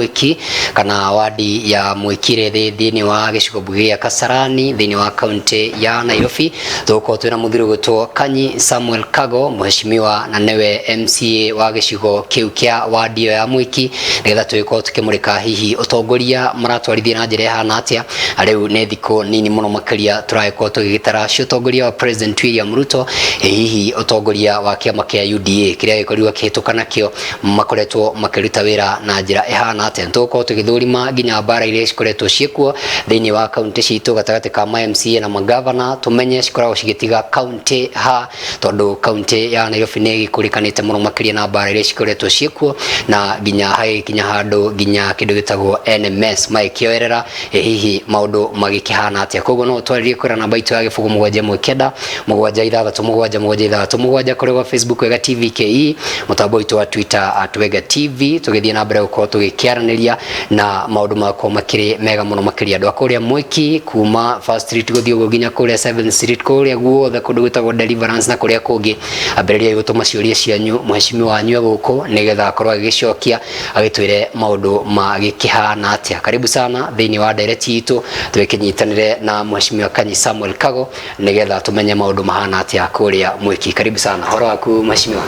Mwiki kana wadi ya Mwikire thini wa gicigo bugia Kasarani thini wa kaunti ya Nairobi. Thoko twina muthiri gutwo Kanyi Samuel Kago mheshimiwa na newe MCA wa gicigo kiu kia wadi ya Mwiki nigetha twiko tukimurika hihi utongoria maratwarithia na njira hana atia ariu ne thiko nini muno makiria turaiko tugitara utongoria wa President William Ruto hihi utongoria wa kiama kia UDA kiria gikorirwo kihitukana kio makoretwo makiruta wira na njira ihana atia tuko tugithurima nginya bara ile cikoretwo ciekuo thini wa kaunti citu gatagati ka MCA na magavana tumenye cikoragwo cigitiga kaunti ha tondu kaunti ya Nairobi ni gikurikanite muno makiria na bara ile cikoretwo ciekuo na nginya hai kinya handu nginya kindu gitagwo NMS maikioerera hihi maundu magikihana atia koguo no twaririe kura namba itu ya gibugu 77637 kuri wa Facebook Wega TV KE mutambo itu wa Twitter @Wega TV tugithie na mbere uko tugikiaraniria na maundu makwa makiri mega muno makiria andu akuria Mwiki kuma First Street guthio nginya kuria 7th Street kuria guothe kundu gwitagwo Deliverance na kuria kungi ambiriria gutuma ciuria cianyu mheshimiwa wanyu guko nigetha akorwo agicokia agitwire maundu magikihana atia. Karibu sana thini wa direct itu tukikinyitanire na mheshimiwa Kanyi Samuel Kago nigetha tumenye maundu mahana atia kuria Mwiki. Karibu sana horo waku mheshimiwa.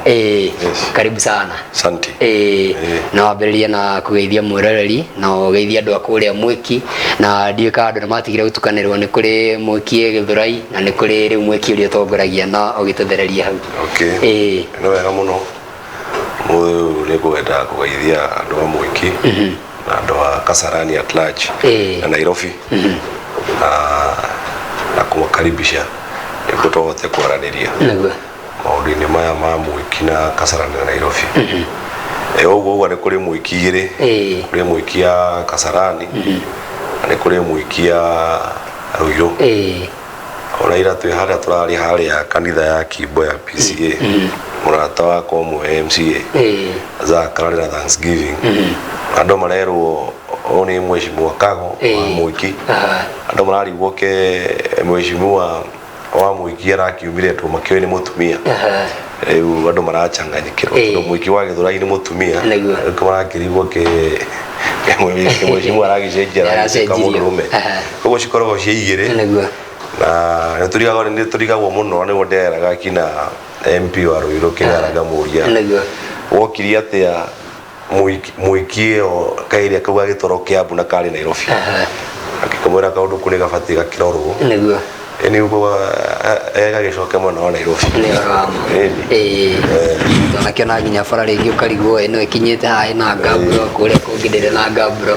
Yes. Karibu sana. Asante. Na wabiriria na kugeithia mwiroreri na ugeithia andu akuria Mwiki na ndiika andu matigire gutukanirwo ni kuri Mwiki Githurai na ni kuri riu Mwiki uri utongoragia na ugituthereria hau. Okay. No wega muno ni kwenda kugeithia andu a Mwiki na andu a Kasarani at large na Nairobi na kumakaribisha ikutote kwaraniria maundu-ini maya ma Mwiki na Kasarani na Nairobi. Uguo ni kuri Mwiki igiri kuri Mwiki ya Kasarani na ni kuri Mwiki ya Ruiru. Ona ira twi haria turari haria kanitha ya Kimbo ya PCA murata wakwa mwe MCA za karari na Thanksgiving andu marerwo oni mheshimiwa Kago wa Mwiki andu mararigwo ke mheshimiwa wa Mwiki arakiumire tu makio ni mutumia riu andu marachanganyikirwo tondu Mwiki wa Githurai ni mutumia ko marakirigwo ke mheshimiwa aragicenjera kama mundurume koguo cikoragwo cie igiri na turigagwo muno ni wonderaga kina MP wa Ruiru kigaraga muria wokiria atia Mwiki o kairia kuga gitoro kia Abu na kari Nairobi akikomera kaundu kuni gabati gakirorwo ni uko gagicoke muno wa Nairobi tunakiona nginya bara ringi ukarigwo ino ikinyite hai na Ngamburo kuria kungindire na Ngamburo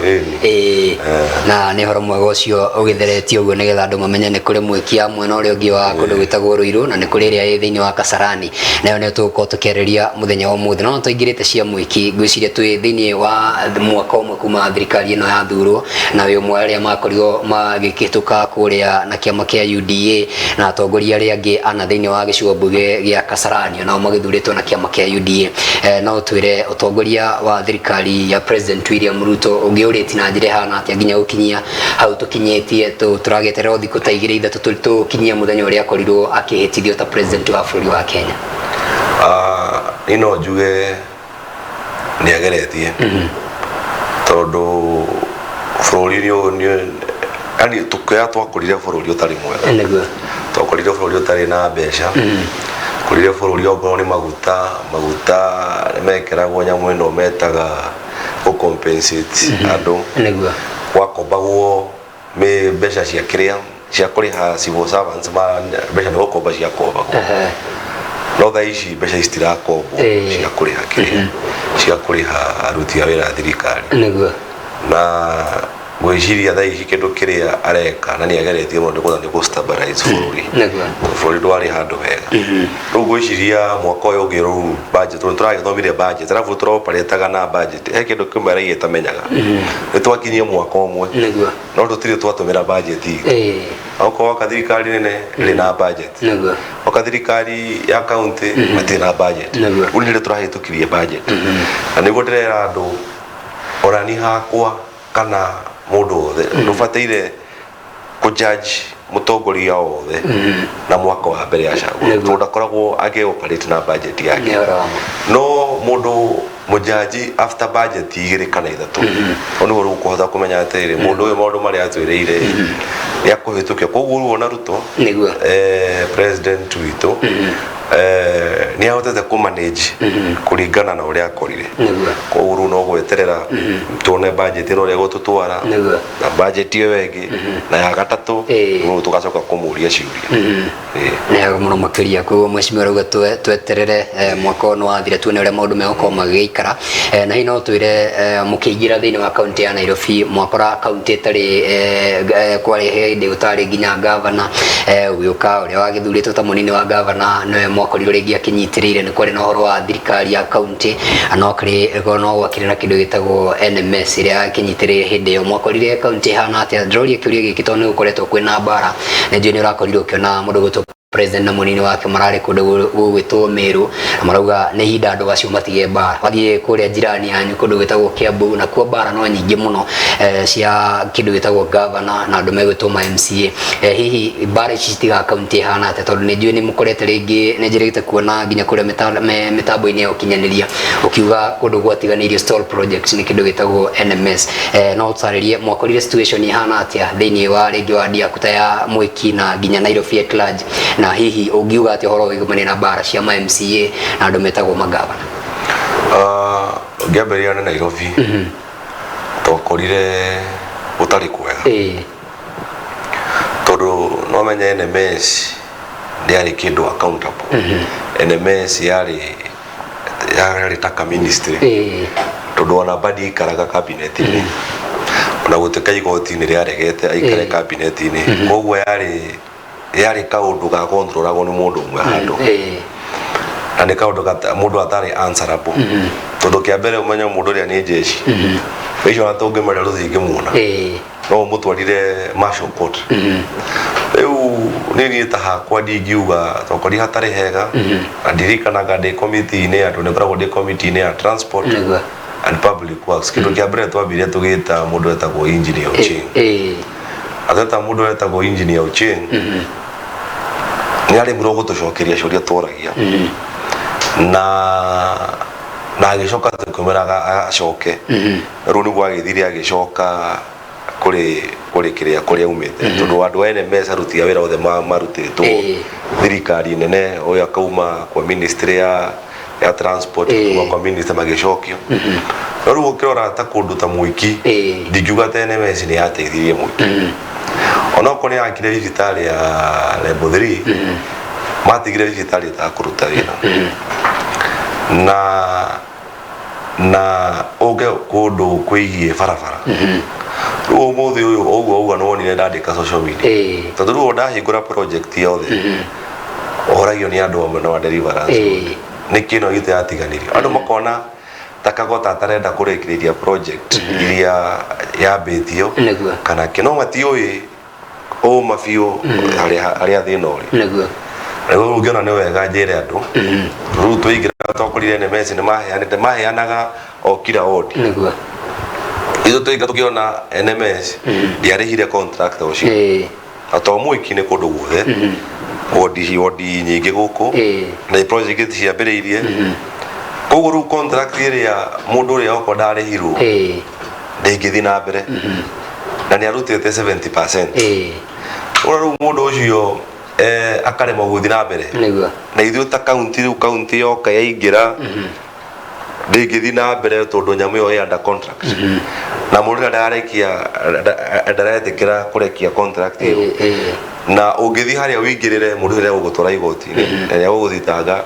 na ni horo mwega ucio ugitheretio uguo nigetha andu mamenye ni kuri Mwiki amwe na uria ungi wa kundu gwitagwo Ruiru na ni kuri iria i thiini wa Kasarani nayo ni tuko tukiariria muthenya wa muthi no tuingirite cia Mwiki gwiciria twi thiini wa mwaka umwe kuma thirikari ino ya thurwo na wi umwe aria makorirwo magikituka kuria na kiama kia UDA na atongoria aria angi ana thiini wa gicigo mbuge gia Kasarani nao magithuritwo na kiama kia UDA no twire utongoria wa thirikari ya President William Ruto ungiuriti na njira hana atia nginya gukinyia hau tukinyetie turageterera thiku ta igiri ithatu tukinyia muthenya uria akorirwo akihitithio ta president wa bũrũri wa Kenya. Ino njuge ni ageretie tondu bũrũri uyu ani tukia twakurire bũrũri utari mwega twakurire bũrũri utari na mbeca kurire bũrũri okorwo ni maguta mekeragwo nyamu ino metaga ku compensate andu wakombagwo me mbeca cia kiria cia kuriha civil servants ma mbeca no komba cia kombagwo no tha ici mbeca istirakombwo cia kuriha kiria cia kuriha aruti a wira thirikari na gwiciria tha ici kindu kiria areka na ni ageretie mundu kuthani ku stabilize bũrũri ndwari handu hega riu gwiciria mwaka uyu ungi ru budget turagithomire budget arabu turoparetaga na budget he kindu kimwe arai itamenyaga ni twakinyie mwaka umwe no tutire twatumira budget oko thirikari nene ri na budget oko thirikari ya county matina budget uri ni turahitukirie budget na niguo ndirera andu orani hakwa kana mundu othe ndubataire kujudge mutongoria othe na mwaka wa mbere ya cagura ndakoragwo age operate na budget yake no mundu mujaji after budget igire kana ithatu onu ru kuhota kumenya atiri mundu uyu maundu mari atwireire ya kuhitukia koguo wona Ruto niguo president witu ni ahotete ku manage kuringana na uria akorire koguo no gweterera tuone budget ino rego tutwara na budget iyo wengi na ya gatatu no tugacoka kumuria ciuria na muno makiria koguo mweshimiwa ruga tweterere mwaka ono wathire tuone uria maundu megoko magiikara na hino twire mukiingira thiini wa county ya Nairobi mwakora county tari kwari hindi utari nginya governor ugiuka uria wagithuritwo ta munini wa governor no mwakoriro ringi akinyitirire ni kwari na horo wa thirikari ya county anokri no gwakire na kindu gitagwo NMS iria akinyitirire hindi yo mwakorire county hana atia ndroria kiuria gikito ni gukoretwo kwina bara na ndio ni urakorire ukiona mundu gutu president na munini wake marare kundu gwitwo Meru marauga ni hinda andu acio matige bara wathie kuria jirani yanyu kundu gwitagwo Kiambu na kwa bara no nyingi muno cia kindu gwitagwo governor na andu megwitwo ma MCA hihi bara ici citiga county hana ate tondu ni njui ni mukorete ringi ni njirite kuona nginya kuria mitambo-ini ya ukinyaniria ukiuga kundu gwatiganirio stall projects ni kindu gwitagwo NMS no tsaririe mwakorire situation hana atia thiini wa ringi wa Diakuta ya Mwiki na nginya Nairobi at large na hihi ungiuga ati horo wigumane na bara cia ma MCA na andu metagwo magavana Gabriel na Nairobi tokorire utari kwega tondu no menye NMS ndiari kindu accountable NMS yari taka ministry tondu ona badi ikaraga cabinet ni ona guteka igoti-ini riaregete aikare cabinet-ini koguo yari kaundu ga controlagwo ni mundu umwe handu na ni kaundu mundu atari answerable tondu kia mbere umenya mundu ria ni jeshi icio atonge mara ruthingi muona no mutwarire martial court riu ni ni tahakwa ndingiuga tokori hatari hega andirikanaga ndi committee-ini andu ni koragwo ndi committee-ini ya transport and public works kindu kia mbere twambire tugita mundu etagwo engineer Ochieng atata mundu etagwo engineer Ochieng ni ari muro gutucokeria ciuria tworagia na agicoka tukumeraga acoke riu niguo agithire agicoka kuri kiria kuria umite tondu andu a NMS aruti wira othe marutitwo thirikari nene oya kauma kwa ministry ya transport kwa minister magicokio riu ukirora ta kundu ta Mwiki ndingiuga ta NMS ni yateithirie Mwiki ona koni akire thibitari ya level 3 matigire thibitari ta kuruta wira na oge kundu kwigie barabara riu muthi uyu oguo no wonire ndandika social media tondu riu ndahingura project yothe oragio ni andu amwe no deliverance ni kino gite atiganirio andu makona takagota atarenda kurekiria project iria yambitio kana kino matioi o mafio aria thina uri riu ungiona ni wega njire andu riu tuigira tokorire NMS ni maheanaga o kila odi izo tuiga tukiona NMS ndiarihire contract ucio ato Mwiki ni kundu guothe odi nyingi guku na project ciambiriirie koguo riu contract iria mundu uria oko ndarihirwo ndingithi na mbere na ni arutite 70% riu mundu ucio akarema guthi na mbere na ithuĩ ta county yoka yaingira ndingithi na mbere tondu nyamu yo ya under contract na mundu ndaretikira kurekia contract iyo na ungithi haria wingirire mundu uria ugutwara igoti-ini na uguthitanga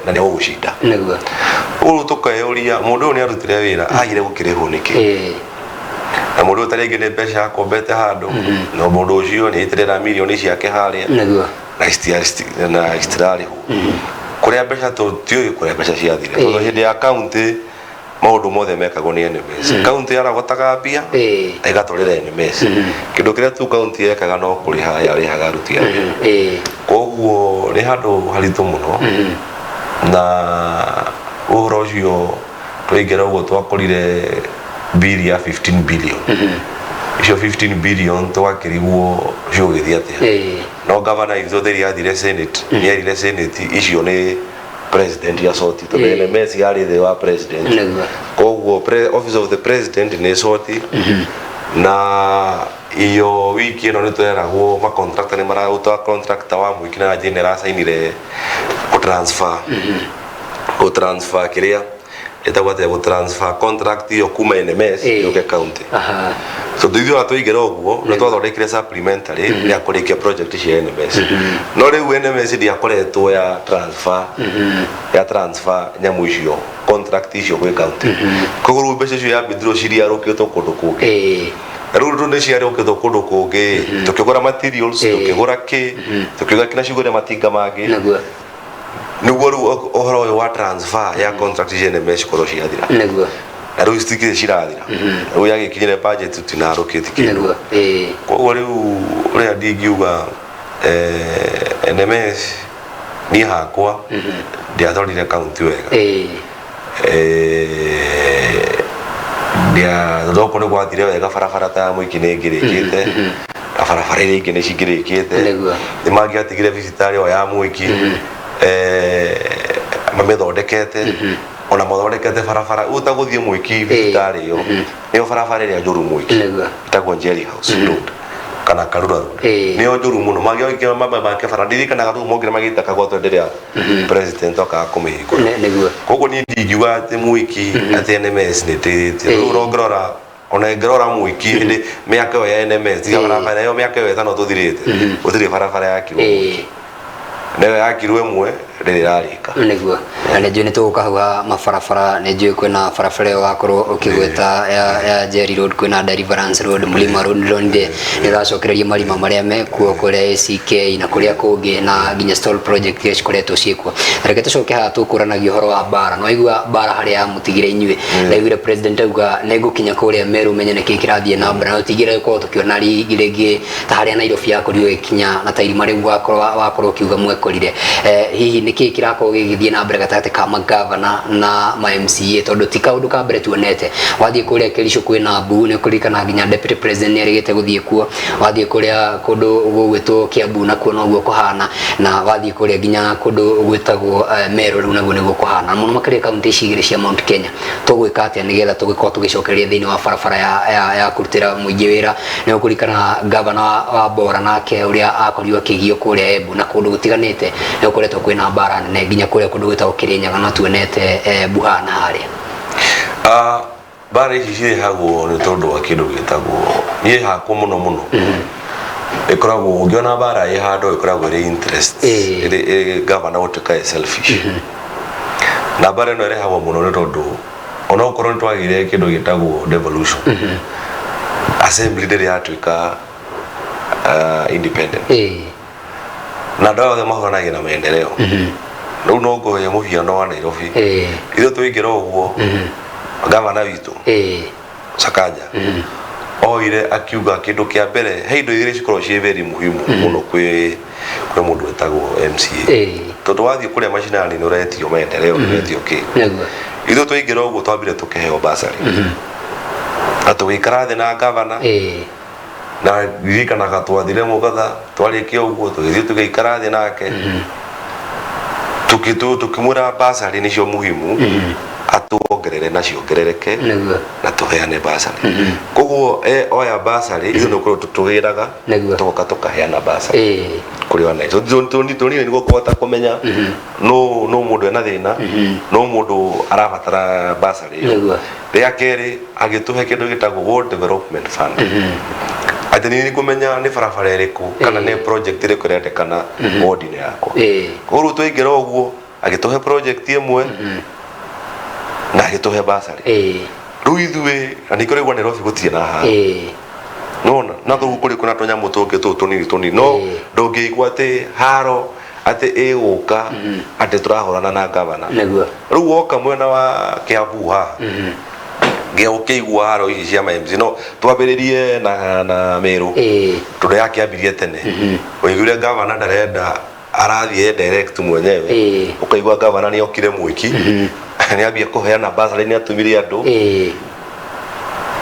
na ni ugushinda uru tukayuria mundu ni arutire wira agire gukirihwo niki na mundu utaringi ni mbeca akombete handu no mundu ucio ni itirira milioni ciake haria na istirariho kuria mbeca tutioi kuria mbeca ciathire tondu hindi ya county maundu mothe mekagwo ni NMS county aragotaga mbia igatwarira NMS kindu kiria tu county yekaga no kuriha yarihaga aruti a wira koguo ni handu haritu muno na uhoro ucio twaingira uguo twakorire bill ya 15 billion icio 15 billion twakiriguo cio githia atia no governor ithu theri athire senate ni erire senate icio ni president ya soti to NMS yari the wa president koguo office of the president ni soti na iyo wiki no nitweragwo ma contractor ni marauta contractor wa mwikina general sainire o transfer kiria etagwate go transfer contract yo kuma NMS yo ke county so thithio atoigera oguo no twathondekire supplementary ya kurikia project cia NMS no riu NMS dia koretwo ya transfer nyamu icio contract icio gwe county koguo mbeca icio ya bidro ciria rukitwo kundu kungi riu tunde cia rukitwo kundu kungi tukigura materials tukigura tukiga kina cigure matinga mangi niguo riu ohoro uyu wa transfer ya contract cia NMS korwo ciathira niguo na riu citikire cirathira riu yagikinyire budget tinarukite kindu koguo riu uria ndingiuga NMS ni hakwa ndiathondire county wega ndia thoko ni gwathire wega barabara ta mwiki ni ngirikite barabara iria ingĩ nĩ cingĩrĩkĩte nĩ mangĩatigire vicitari o ya mwiki mamĩthondekete ona mathondekete barabara utagũthiĩ mwiki vicitari ĩyo nĩyo barabara ĩrĩa njũru mwiki ĩtagwo Njeri House Road kana Karura Road nĩyo njũru mũno mangĩokia mamba make bara ndirikanaga rĩu mongire magĩta kagwatwo rĩrĩa president okaga kũmĩhingũra koguo niĩ ndingiuga atĩ mwiki atĩ NMS nĩ ĩteithĩtie rĩu ũrongerora ona ngerora mwiki hĩndĩ mĩaka ĩyo ya NMS tiga barabara ĩyo mĩaka ĩyo ĩtano tũthirĩte gũtirĩ barabara yakirwo mwiki nayo yakirwo ĩmwe rĩrarĩka nĩguo na nĩ njũĩ nĩ tũgũkahũa mabarabara nĩ njũĩ kwĩna barabara ĩyo wakorwo ũkĩgweta ya Njeri Road kwĩna Deliverance Road Mlima Road nĩ ĩracokereria marima marĩa mekuo kũrĩa ACK na kũrĩa kũngĩ na nginya stall project iria cikoretwo ciĩkuo reke tũcoke haha tũkũranagia ũhoro wa mbara no igua mbara harĩa mũtigire inyuĩ ndaiguire president auga nĩ ngũkinya kũrĩa Meru menye nĩkĩ kĩrathiĩ na mbere na tũtigire gũkorwo tũkĩona rĩngĩ ta harĩa Nairobi yakorirwo ĩkinya na ta irima rĩu wakorwo ũkiuga mwekorire hihi nĩkĩ kĩrakorwo gĩgĩthiĩ na mbere gatagatĩ ka magavana na ma MCA tondũ ti kaũndũ ka mbere tuonete wathiĩ kũrĩa Kericho kwĩna mbu nĩ kũririkana nginya deputy president nĩ erĩgĩte gũthiĩ kuo wathiĩ kũrĩa kũndũ gũgwĩtwo Kiambu nakuo noguo kũhana na wathiĩ kũrĩa nginya kũndũ gwĩtagwo Meru rĩu naguo nĩguo kũhana mũno makĩria kaunti ici igĩrĩ cia Mount Kenya tũgwĩka atĩa nĩgetha tũgĩkorwo tũgĩcokereria thĩinĩ wa barabara ya kũrutĩra mũingĩ wĩra nĩ kũririkana gavana wa Bora nake ũrĩa akorirwo akĩgio kũrĩa Embu na kũndũ gũtiganĩte nĩ gũkoretwo kwĩna mbara nene nginya kũrĩa kũndũ gwĩtagwo Kĩrĩnyaga no tuonete Buhana harĩa mbara ici cirehagwo nĩ tondũ wa kĩndũ gĩtagwo niĩ hakwa mũno ĩkoragwo ũngĩona mbara ĩ handũ ĩkoragwo ĩrĩ interest gavana gũtuĩka selfish na mbara ĩno ĩrehagwo mũno nĩ tondũ ona ũkorwo nĩ twagĩire kĩndũ gĩtagwo devolution assembly ndĩrĩ yatuĩka independent na andũ othe mahũranagĩra na maendeleo rĩu no ngoya mũhiano wa Nairobi ithuĩ tũingĩra ũguo gavana witũ Sakaja oire akiuga kĩndũ kĩa mbere he indo igĩrĩ cikorwo ciĩ very muhimu mũno kwĩ mũndũ wĩtagwo MCA tondũ wathiĩ kũrĩa macinani nĩ ũretio maendeleo nĩ ũretio kĩ ithuĩ tũingĩra ũguo twambire tũkĩheo basari na tũgĩikara thĩ na gavana na ririkanaga twathire Mũgatha twarĩkia ũguo tũgĩthiĩ tũgĩikara thĩ nake tukimwĩra basari nĩcio muhimu atuongerere na ciongerereke na tũheane basari koguo oya basari ithuĩ nĩ ũkorwo tũgĩraga tũgoka tũkaheana basari kũrĩ ona tũnini nĩguo kũhota kũmenya no mũndũ ena thĩna no mũndũ arabatara basari ĩyo rĩa kerĩ agĩtũhe kĩndũ gĩtagwo World Development Fund atĩ nĩ kũmenya nĩ barabara ĩrĩkũ kana nĩ project ĩrĩkũ ĩrendekana ward-inĩ yakwa koguo twaingĩra ũguo agĩtũhe project ĩmwe na agĩtũhe basari rĩu ithuĩ na nĩ kũrĩgwo Nairobi gũtirĩ na haro nona na thũgu kũrĩ kuna tũnyamũ tũngĩ tũtũ tũnini no ndũngĩigua atĩ haro atĩ ĩgũka atĩ tũrahũrana na gavana rĩu woka mwena wa Kiambu haha gĩũkĩigua haro ici cia MMC no twambĩrĩrie na Meru tondũ yakĩambirie tene ũiguire gavana ndarenda arathiĩ direct mwenyewe ũkaigua gavana nĩ okire mwiki nĩ ambia kũheana basari nĩ atumire andũ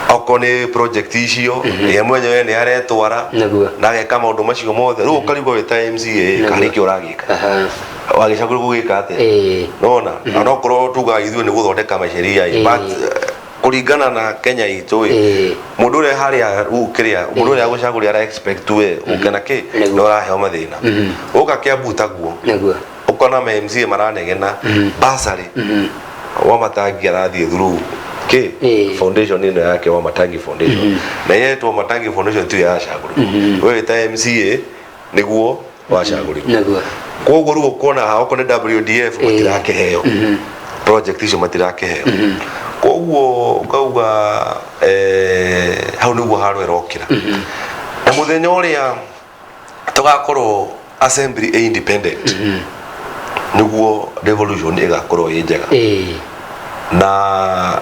okorwo nĩ project icio ye mwenyewe nĩ aretwara na ageka maũndũ macio mothe rĩu ũkarigwo wĩ ta MCA kana nĩkĩ ũragĩka wagicagũrĩ gũgĩka atĩa nona na no korwo tuga ithuĩ nĩ gũthondeka maceria but kuringana na Kenya itũ mũndũ ũrĩa harĩa ũkĩrĩa mũndũ ũrĩa gũcagũrĩ ara expect we ũkena kĩ no araheo mathĩna ũka Kiambu taguo ũkona MCA maranegena basarĩ Wamatangi arathiĩ through foundation ĩno yake Wamatangi Foundation na yetwo Wamatangi Foundation tu yacagũrĩ wewe ta MCA nĩguo wacagũrĩ koguo rĩu ũkona hako nĩ WDF matirakĩheo project icio matirakĩheo koguo ukauga hau nĩguo haro ĩrokĩra na mũthenya ũrĩa tũgakorwo assembly independent nĩguo devolution ĩgakorwo ĩ njega na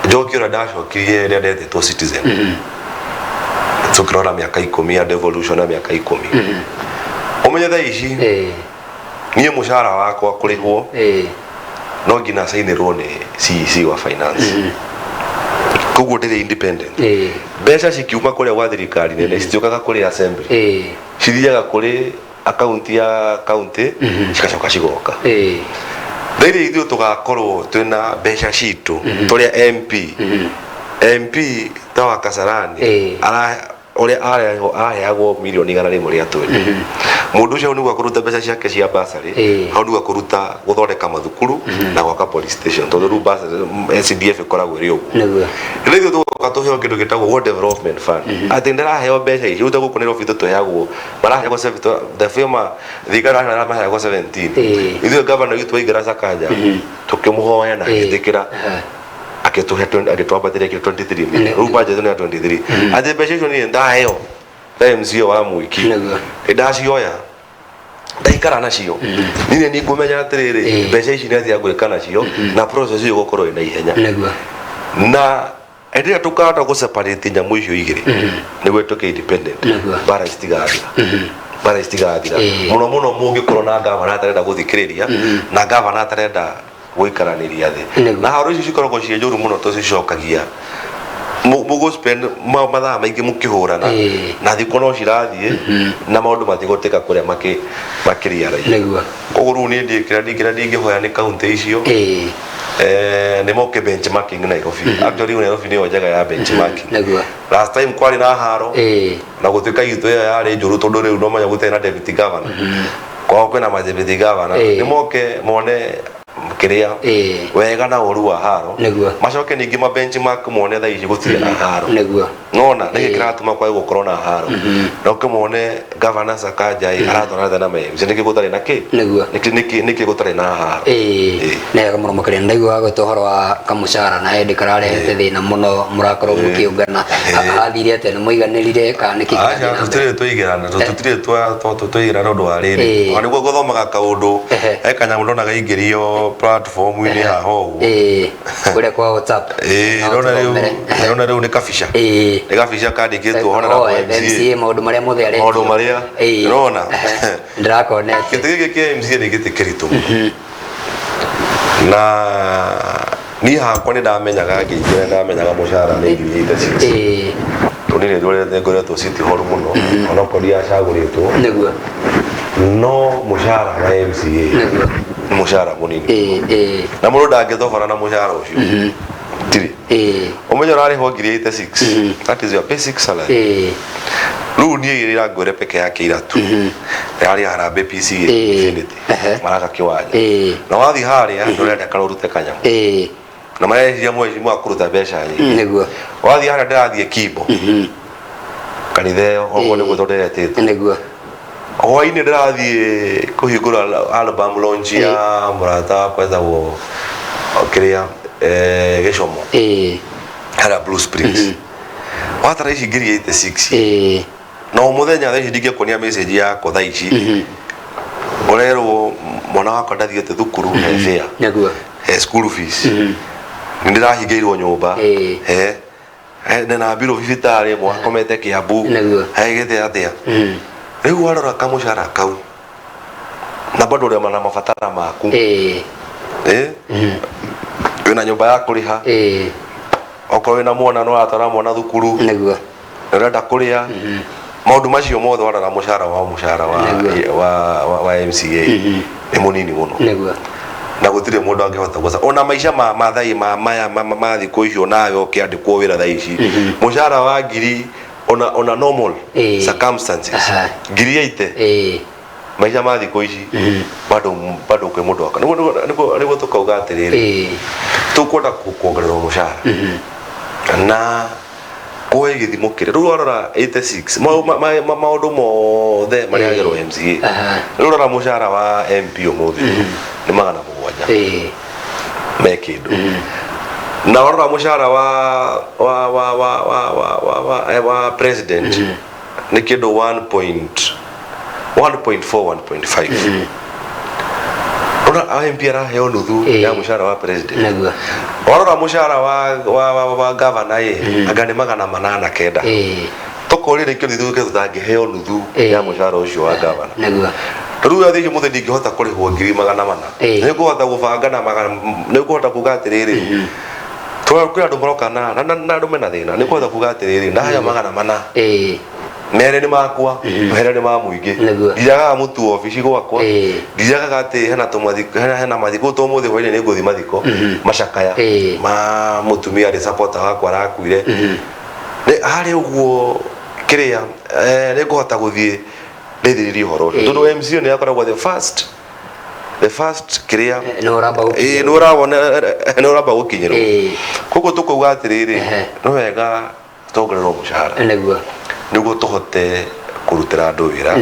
njoki ũrĩa ndacokirie rĩrĩa ndetĩtwo Citizen tũkĩrora mĩaka 10 ya devolution na mĩaka 10 ũmenye thaa ici niĩ mũcara wakwa kũrĩhwo no nginya sainĩrwo nĩ CEC wa finance koguo ndĩrĩ independent mbeca cikiuma kũrĩa gwa thirikari nene citiokaga kũrĩ assembly cithiaga kũrĩ account ya county cigacoka cigoka thĩinĩ ithuĩ tũgakorwo twĩna mbeca citũ tũrĩa MP ta wa Kasarani ũrĩa aheagwo mirioni 100 rĩa twene mũndũ ũcio nĩguo akũruta mbeca ciake cia basarĩ hau nĩguo akũruta gũthondeka mathukuru na gwaka police station tondũ rĩu basarĩ SDF ĩkoragwo ĩrĩ ũguo rĩu tũgoka tũheo kĩndũ gĩtagwo World Development Fund atĩ ndĩraheo mbeca ici ũta gũkũ nĩ robitũ tũheagwo maraheagwo the firma thigara maheagwo 17 ithuĩ governor witũ Waigara Sakaja tũkĩmũhoya na agĩtĩkĩra agĩtwambatĩria 23 million rĩu budget nĩ ya 23 atĩ mbeca icio niĩ ndaheo ta MCA wa Mwiki ndacioya ndaikara nacio niĩ nĩ ngũmenya atĩrĩrĩ mbeca ici nĩ atĩa ngwĩka nacio na process ĩyo gũkorwo ĩna ihenya na rĩrĩa tũkahota gũseparate nyamũ icio igĩrĩ nĩguo ĩtuĩke independent bara citigathira mũno mũngĩkorwo na gavana atarenda gũthikĩrĩria na gavana atarenda gũikaranĩria thĩ na haro icio cikoragwo ciĩ njũru mũno tũcicokagia mũgũ spend mathaa maingĩ mũkĩhũrana na thikũ no cirathiĩ na maũndũ matigũtĩka kũrĩa makĩria raiya koguo rĩu niĩ ndingĩhoya nĩ kaunti icio nĩ moke benchmarking Nairobi actually Nairobi nĩyo njega ya benchmarking last time kwarĩ na haro na gũtuĩka itũ ĩyo yarĩ njũru tondũ rĩu no manya gũtarĩ na deputy governor kwao kwĩna ma deputy governor nĩ moke mone kiria wega na ũru wa haro macoke ningĩ ma benchmark mone thaa ici gũtirĩ na haro nona nĩ kĩratũma kwa gũkorwo na haro no kĩmone governor Sakaja aratwarana na mwe nĩ gũtarĩ na kĩ nĩ gũtarĩ na haro nega mũno makĩria ndaigua gũtohoro wa kamũcara na hĩndĩ kararehete thĩna mũno mũrakorwo mũkĩũngana athire atĩ nĩ mũiganĩrire kana nĩ kĩkĩ tũtirĩ tũigĩrana ũndũ wa rĩrĩ nĩguo gũthomaga kaũndũ kanyamũ ndonaga ingĩrio platform-inĩ haha ũguo kũrĩa kwa WhatsApp rona rĩu nĩ kabica kandĩkĩtwo hona na MCA maũndũ marĩa mothe arĩ maũndũ marĩa rona ndĩrakona gĩtĩ gĩkĩ kĩa MCA nĩ gĩtĩ kĩritũ na niĩ hakwa nĩ ndamenyaga ngĩingĩra ndamenyaga mũcara nĩ ngiri 86 tũnĩ nĩ ngoretwo City Hall mũno ona okorwo ndiacagũrĩtwo nĩguo no mũcara wa MCA nĩ mũcara mũnini na mũndũ ndangĩthobora na mũcara ũcio tiri ũmenye ũrarĩhwo ngiri 86 that is your basic salary rĩu niĩ ĩrangwĩre peke yake iratu yarĩ Harambee PCA Infinity maraka kĩwanja na wathiĩ harĩa ndũrenda karũrute kanyamũ na mareciria mwecimu akũruta mbeca nyingĩ nĩguo wathiĩ harĩa ndĩrathiĩ Kimbo kanitha ĩyo ũguo nĩguo tũndĩretĩte nĩguo hwainĩ ndĩrathiĩ kũhingũra album launch ya mũrata wakwa etagwo kĩrĩa Gĩcomo harĩa Blue Springs watara ici ngiri 86 no mũthenya thaa ici ndingĩkuonia message yakwa thaa ici ũrerwo mwana wakwa ndathiĩte thukuru he fare he school fees nĩndĩrahingĩirwo nyũmba na mbirũ thibitarĩ mwakomete Kiambu hegĩte atĩa rĩu warora kamũcara kau na bado ũrĩa mana mabatara maku wĩna nyũmba ya kũrĩha okorwo wĩna mwana no atwara mwana thukuru nĩguo ũrenda kũrĩa maundu macio mothe warora mushara wa MCA ni munini muno na gutire mundu angihota guca ona maisha ma thai ma thiku icio nayo kiandikwo wira thai ici mushara wa ngiri ona normal circumstances ngiri 80 maisha ma thiku ici bado kwe mundu aka niguo tukauga atiriri tukwenda kuongererwo mushara na koe githimo kire riu arora 86 maundu mothe maria agerwo MCA riu arora mushara wa MP umuthi ni 700 me kindu na arora mushara wa president ni kindu 1.5 ona MP araheo nuthu ya mushara wa president warora mushara wa governor anga ni 809 tokorire kio nithu tutangiheo nuthu ya mushara ucio wa governor riu athi muthe ndingihota kurihwo 400 ni kuhota gubanga na ni kuhota kuga atiriri kwina andu maroka na andu mena thina ni kuhota kuga atiriri ndahaya 400 mere ni makwa mere ni ma muingi ndiaga mutu ofisi gwakwa ndiaga ati hena mathiko to muthe hwaine ni nguthi mathiko macakaya ma mutumia ri supporter wakwa arakuire ni hari uguo kiria ni kuhota guthie ndithiriri horo tondu MCA ni akoragwo the first kiria no raba gukinyirwo koguo tukuga atiriri no wega tongererwo mushahara niguo tuhote kurutira andu wira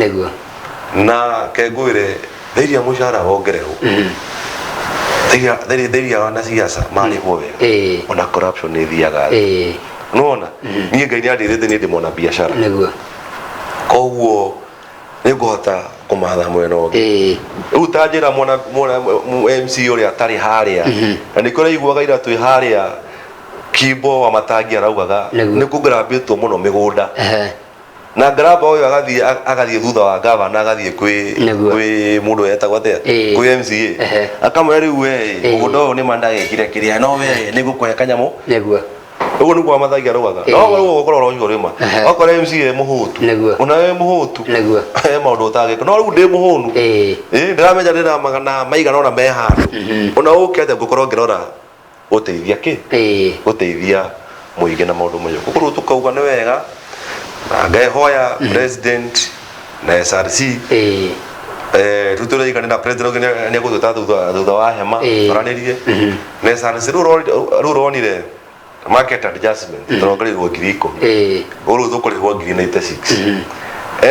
na kengwire thiria mushahara wongererwo thiria wana siasa marihwo wega ona corruption ni thiaga nona nie ngai ni andirite ni ndimona biashara koguo niguhota kumatha mwena ungi riu tanjira mwana MC uria atari haria na nikora iguaga ira twi haria Kibo wa matangi araugaga ni kugrabitwo muno migunda na graba uyu agathie thutha wa governor agathie kwi mundu etagwo atia kwi MCA akamwira riu we mugunda uyu ni mandagekire kiria no we ni gukuhe kanyamu uguo niguo mathagi araugaga no we ukorwo ucio rima okore MCA muhutu ona we muhutu maundu utagika no riu ndi muhunu ndiramenya ndina magana maigana ona me handu ona ukete gukorwo ngirora uteithia ki uteithia muingi na maundu mayo kuko tukauga ni wega ngahoya president na SRC tutore igana na president ni gututa thutha wa hema toranirie na SRC ruronire market adjustment turongerirwo ngiriko uru tukurirwo 96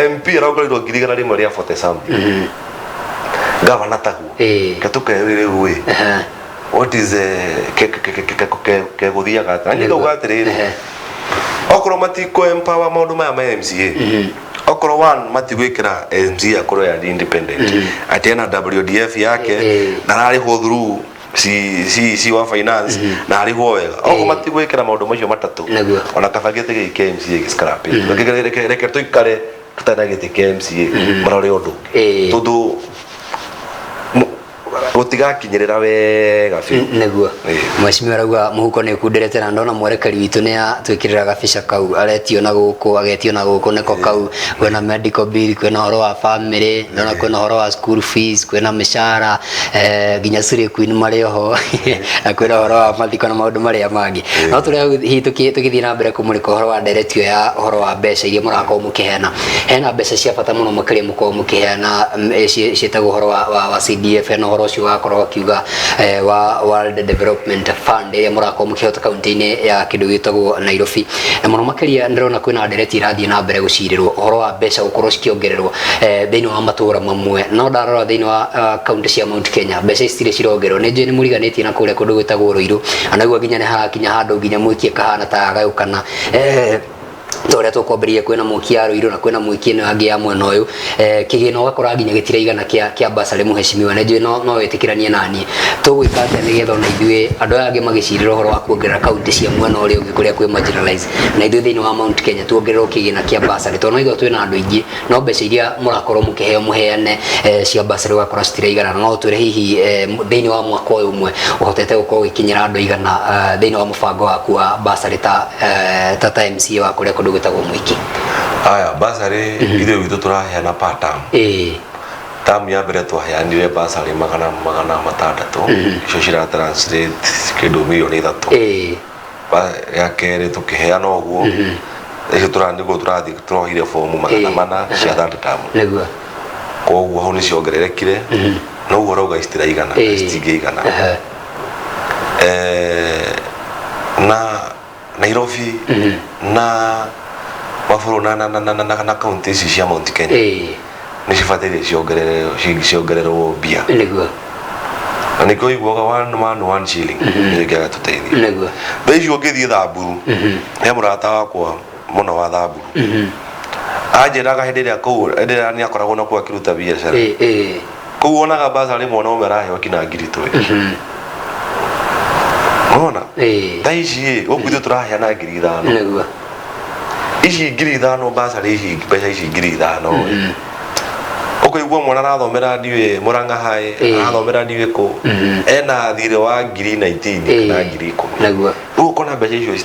MP arongerirwo ngirigana rimwe ria 40 something governor taguo katukewire we what is ke guthia gata ni ndauga atiriri okoro matiko empower maundu maya ma MCA okoro one matigwikira MCA akoro ya independent atena WDF yake na rari ho through si wa finance na ari ho wega okoro matigwikira maundu macio matatu ona kabagete gike MCA giscrap reke tuikare tutanagite ke MCA marore undu tundu gutigakinyirira wega fi neguo mweshimiwa rauga muhuko ni kunderete na ndona mwerekeri witu ni atwikirira gabica kau aretio na guku agetio na guku neko kau kwena medical bill kwena horo wa family ndona kwena horo wa school fees kwena mishara ginya suri queen mari ho na kwena horo wa mathiko na maundu mari mangi no turi hi tukithii na mbere kumurika horo wa directio ya horo wa mbeca iria murako mukihena hena mbeca cia bata muno makiri muko mukihena cietagwo horo wa CDF na horo cio wakorwo kiuga wa World Development Fund ya murako mukihota kaunti-ini ya kindu gitagwo Nairobi na muno makiria ndirona kwina ndereti irathie na mbere gucirirwo horo wa mbeca gukorwo cikiongererwo thiini wa matura mamwe no ndarora thiini wa kaunti cia Mount Kenya mbeca citire cirongerwo ni njui ni muriganitie na kuria kundu gwitagwo Ruiru anaguo nginya ni harakinya handu nginya mwikie kahana ta gayukana tore tukwambiria kwena mukia Ruiru na kwena muiki ni wangi ya mwena uyu kigino gakora nginya gitire igana kia basari muheshimiwa ne no wetikiranie nani tugwikate ni getho na ithue andu angi magicirira horo wa kuongerera kaunti cia mwena uri ungi kuria kwi marginalize na ithue thiini wa Mount Kenya tuongererwo kigina kia basari to no itho twina andu ingi no mbeca iria murakorwo mukiheo muheane cia basari gakora citire igana no twire hihi thiini wa mwaka uyu umwe uhotete gukorwo ikinyira andu igana thiini wa mubango waku wa basari ta MCA wa kuria kundu kundu gwitagwo Mwiki. Aya basari ithe witũ tũraheana part time. Tamu ya mbere twaheanire basari magana matandatũ icio cira translate kĩndũ mirioni 3. Ya kerĩ tũkĩheana ũguo icio nĩguo tũrathiĩ tũrohire fomu magana cia third term. Koguo hau nĩciongererekire noguo rauga citiraigana citingĩigana. Na Nairobi na mabũrũri na kaunti ici cia Mount Kenya nĩcibataire ciongererwo mbia. Na nĩkĩo iguaga 1 shilling nĩgĩaga tũteithia. Thaa icio ngĩthiĩ Thamburu he mũrata wakwa mũno wa Thamburu anjĩraga hĩndĩ ĩrĩa nĩakoragwo nakuo akĩruta biacara kũu onaga basarĩ mwana ũmwe araheo kinya 2,000. Unaona? Thaa ici gũkũ ithuĩ tũraheana 5,000. Ici 5,000 basarĩ ici mbeca ici 5,000 ũkũigua mwana arathomera ndiũĩ Mũrang'a High arathomera ndiũĩ kũ ena thirĩ wa 19,000 kana 10,000. Rĩu ũkona mbeca icio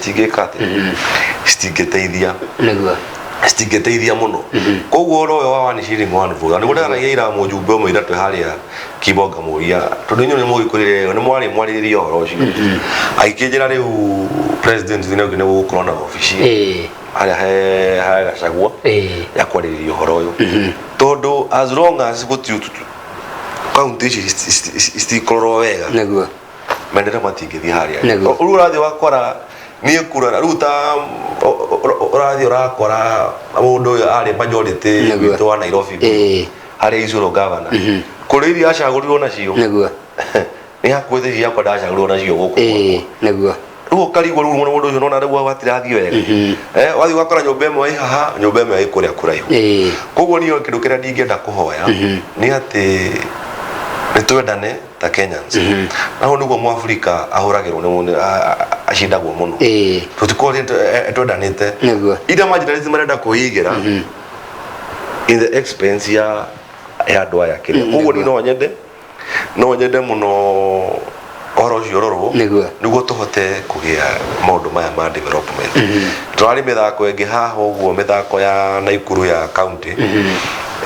citingĩteithia mũno. Koguo ũhoro ũyũ wa 1 shilling 1 vote nĩguo ndaragia ira mũjumbe ũmwe ira twĩ harĩa Kibonga mũria tondũ inyuĩ nĩ mũgĩkũrĩre nĩ mwarĩrĩria ũhoro ũcio agĩkĩnjĩra rĩu president nĩ gũkorwo na obici harĩa he Gachagua ya kwarĩrĩria ũhoro ũyũ tondũ as long as kaunti ici citikorwo wega maendeleo matingĩthiĩ harĩa. Rĩu ũrathiĩ wakora niĩ kura rĩu ta ũrathiĩ ũrakora mũndũ ũyũ arĩ majority witũ wa Nairobi harĩa Isolo governor kũrĩ iria acagũrirwo nacio nĩ hakuhĩ thĩ ciakwa ndacagũrirwo nacio gũkũ. Rĩu ũkarigwo rĩu mũndũ ũcio nona rĩu gatirathiĩ wega wathiĩ ũgakora nyũmba ĩmwe ĩ haha nyũmba ĩmwe ĩ kũrĩa kũraihu. Koguo niĩ kĩndũ kĩrĩa ndingĩenda kũhoya nĩ atĩ nĩtwendane ta Kenyans. Na hau nĩguo Mũafrika ahũragĩrwo acindagwo mũno tũtikorwo twendanĩte ida marginalism marenda kũhigĩra in the expense ya andũ aya kĩrĩa. Koguo niĩ no nyende mũno ũhoro ũcio ũrorwo nĩguo tũhote kũgĩa maũndũ maya ma development. Tũrarĩ mĩthako ĩngĩ haha ũguo mĩthako ya Naikuru ya county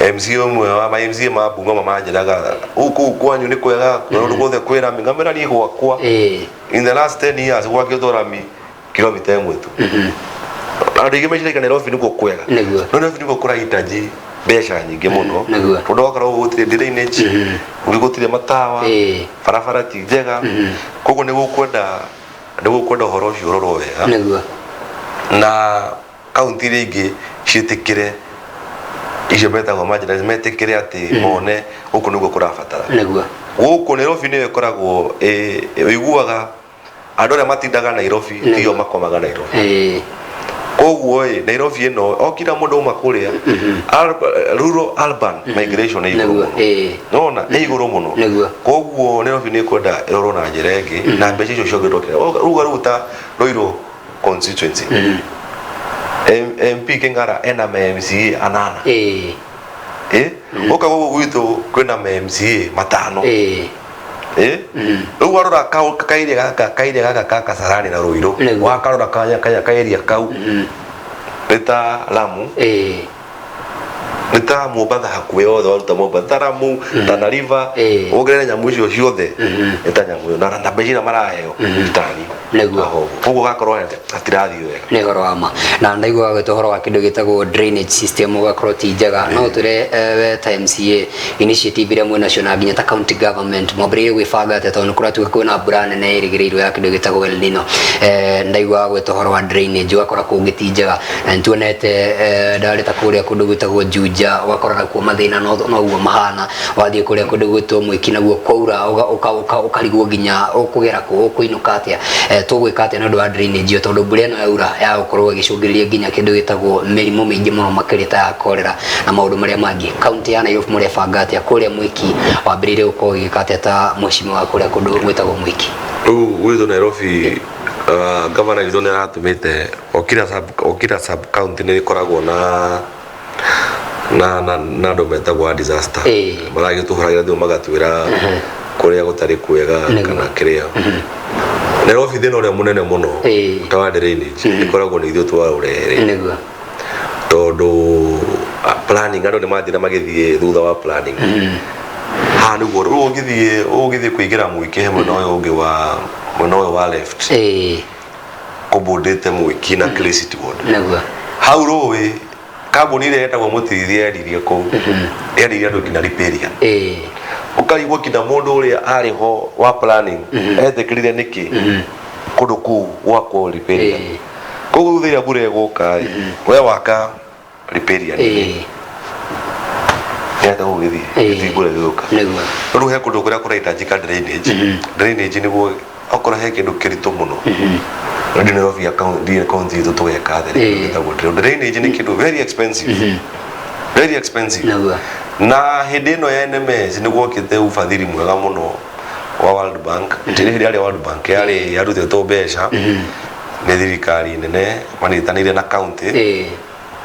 MC ũmwe wa MC ma Bungoma manjĩraga gũkũ kwanyu nĩ kwega kũndũ guothe kwĩra ngamĩra niĩ gwakwa in the last 10 years gwakĩtwo rami kilomita 1 tu. Andũ aingĩ meciria Nairobi nĩguo kwega Nairobi nĩguo kũrahitaji mbeca nyingĩ mũno tondũ wakorwo gũtirĩ drainage gũtirĩ matawa barabara ti njega. Koguo nĩgũkwenda ũhoro ũcio ũrorwo wega na kaunti iria ingĩ ciĩtĩkĩre icio metagwo marginalism metĩkĩre atĩ mone gũkũ nĩguo kũrabatara. Gũkũ Nairobi nĩyo ĩkoragwo ũiguaga andũ arĩa matindaga Nairobi nĩo makomaga Nairobi. Koguo Nairobi ĩno o kila mũndũ uma kũrĩa rural urban migration nĩ igũrũ mũno nona nĩ igũrũ mũno. Koguo Nairobi nĩ kwenda ĩrorwo na njĩra ĩngĩ na mbeca icio ciongererwo rũga ta Ruiru constituency MP Kĩng'ara ena MCA 8 ũka gũkũ gwitũ kwĩna MCA 5 rĩu warora kairĩa gaka ka Kasarani na Ruiru wakarora kairia kau nĩ ta Lamu nĩ ta Mombatha hakuhĩ yothe waruta Mombatha Lamu Tana River wongerere nyamũ icio ciothe nĩ ta nyamũ na mbeca iria maraheo itani. Koguo gakorwo gatirathiĩ wega nĩ ũhoro wa ma na ndaiguaga ũhoro wa kĩndũ gĩtagwo drainage system ũgakorwo ti njega. No tũre we ta MCA initiative ĩrĩa mwĩnacio na nginya ta county government mwambĩrĩrie gwĩbanga atĩ tondũ nĩkũratuĩka kwĩna mbura nene ĩrĩgĩrĩirwo ya kĩndũ gĩtagwo El Nino. Ndaiguaga ũhoro wa drainage ũgakora kũngĩ ti njega na nĩtuonete ndarĩ ta kũrĩa kũndũ gwĩtagwo Juja ũgakora nakuo mathĩna noguo mahana. Wathiĩ kũrĩa kũndũ gwĩtwo Mwiki naguo kwaura ũkarigwo nginya ũkũgera kũ ũkũinũka atĩa tũgwĩka atĩa nĩ ũndũ wa drainage tondũ mbura ĩno yaura ya gũkorwo ĩgĩcũngĩrĩria nginya kĩndũ gĩtagwo mĩrimũ mĩingĩ mũno makĩria ta ya korera na maũndũ marĩa mangĩ. Kaunti ya Nairobi mũrebanga atĩa kũrĩa Mwiki wambĩrĩire gũkorwo ũgĩka atĩa ta mũcimi wa kũrĩa kũndũ gwĩtagwo Mwiki? Rĩu gwitũ Nairobi gavana witũ nĩ aratũmĩte o kila sub county nĩ ĩkoragwo na andũ metagwo disaster maragĩtũhũragĩra thimũ magatwĩra kũrĩa gũtarĩ kwega kana kĩrĩa Nairobi thina uria munene muno tawa drainage ikoragwo ni ithuĩ twaũrehere tondu planning andu ni mathire magithie thutha wa planning ha niguo rĩu ũngĩthie kũingĩra Mwiki he mwena ũyũ wa left kũbũndĩte Mwiki na Clicity Ward hau rũĩ kambuni ĩrĩa yetagwo Mũtirithia yendirie kũu yendirie andũ nginya riparian ũkarigwo nginya mũndũ ũrĩa arĩ ho wa planning etĩkĩrire nĩkĩ kũndũ kũu gwakwo riparian koguo thutha mbura ĩgũka we waka riparian yata ũgĩthiĩ mbura ĩgũka rĩu he kũndũ kũrĩa kũrahitajĩka drainage nĩguo okorwo he kĩndũ kĩritũ mũno Ndio Nairobi county itũ tũgeka thĩrĩ drainage nĩ kĩndũ very expensive na hĩndĩ ĩno ya NMS nĩ gwokĩte ũbadhiri mwega mũno wa World Bank hĩndĩ ĩrĩa World Bank yarutĩtwo mbeca nĩ thirikari nene manyitanĩire na county nĩ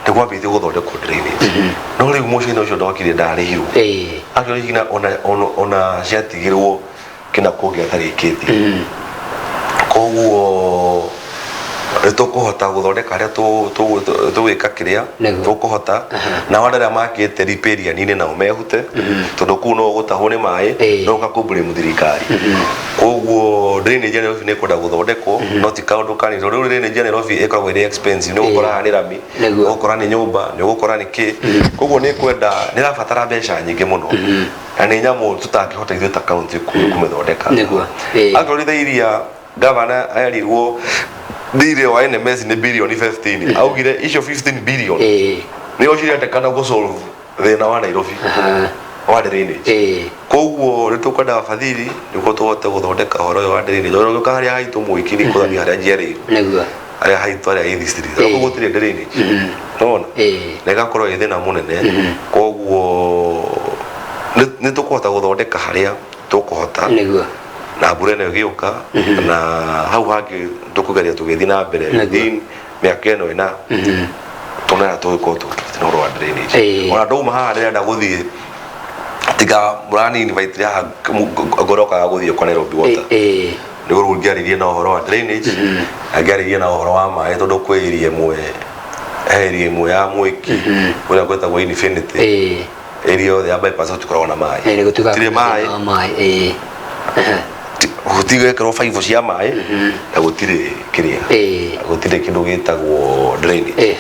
gwambĩte gũthondekwo drainage no rĩu mũciĩ ũcio ndokire ndarĩhirwo actually ona ciatigirwo kĩna kũngĩ atarĩkĩtie koguo tũkũhota gũthondeka harĩa tũgwĩka kĩrĩa tũkũhota na wanda arĩa makĩte riparian-inĩ nao mehute tondũ kũu no gũtahwo nĩ maĩ no gakũmbũrĩ thirikari koguo drainage ya Nairobi nĩ kwenda gũthondekwo no ti kaũndũ kanini rĩu drainage ya Nairobi ĩkoragwo ĩrĩ expensive nĩ gũkora nĩ rami nĩ gũkora nĩ nyũmba nĩ gũkora nĩ kĩ koguo nĩ kwenda nĩ rabatara mbeca nyingĩ mũno na nĩ nyamũ tũtangĩhota ithuĩ ta county kũmĩthondeka actually iria gavana ayerirwo thirĩ wa NMS nĩ birioni 15 augire icio 15 billion nĩo ciretekana gũsolve thĩna wa Nairobi wa drainage koguo nĩ tũkwenda wafadhili nĩguo tũhote gũthondeka ũhoro ũyũ wa drainage ũgĩũka harĩa haitũ Mwiki nĩ kũthamia harĩa njiarĩirwo harĩa haitũ harĩa i district koguo gũtirĩ drainage nona na ĩgakorwo ĩ thĩna mũnene koguo nĩ tũkũhota gũthondeka harĩa tũkũhota na mbura ĩno ĩgĩũka na hau hangĩ tũkũgeria tũgĩthiĩ na mbere mĩaka ĩno ĩna tũnera tũgĩkorwo tũkĩte ũhoro wa drainage ona ndauma haha ndĩrenda gũthiĩ tiga mũrani invite haha ngorokaga gũthiĩ kwa Nairobi Water nĩguo rĩu ngĩarĩrie na ũhoro wa drainage na ngĩarĩrie na ũhoro wa maĩ tondũ kwĩ area ĩmwe ya Mwiki ũrĩa gwĩtagwo Infinity area yothe ya bypass tũkoragwo na maĩ gũtirĩ maĩ gũtigĩkĩrwo baibũ cia maĩ na gũtirĩ kĩndũ gĩtagwo drainage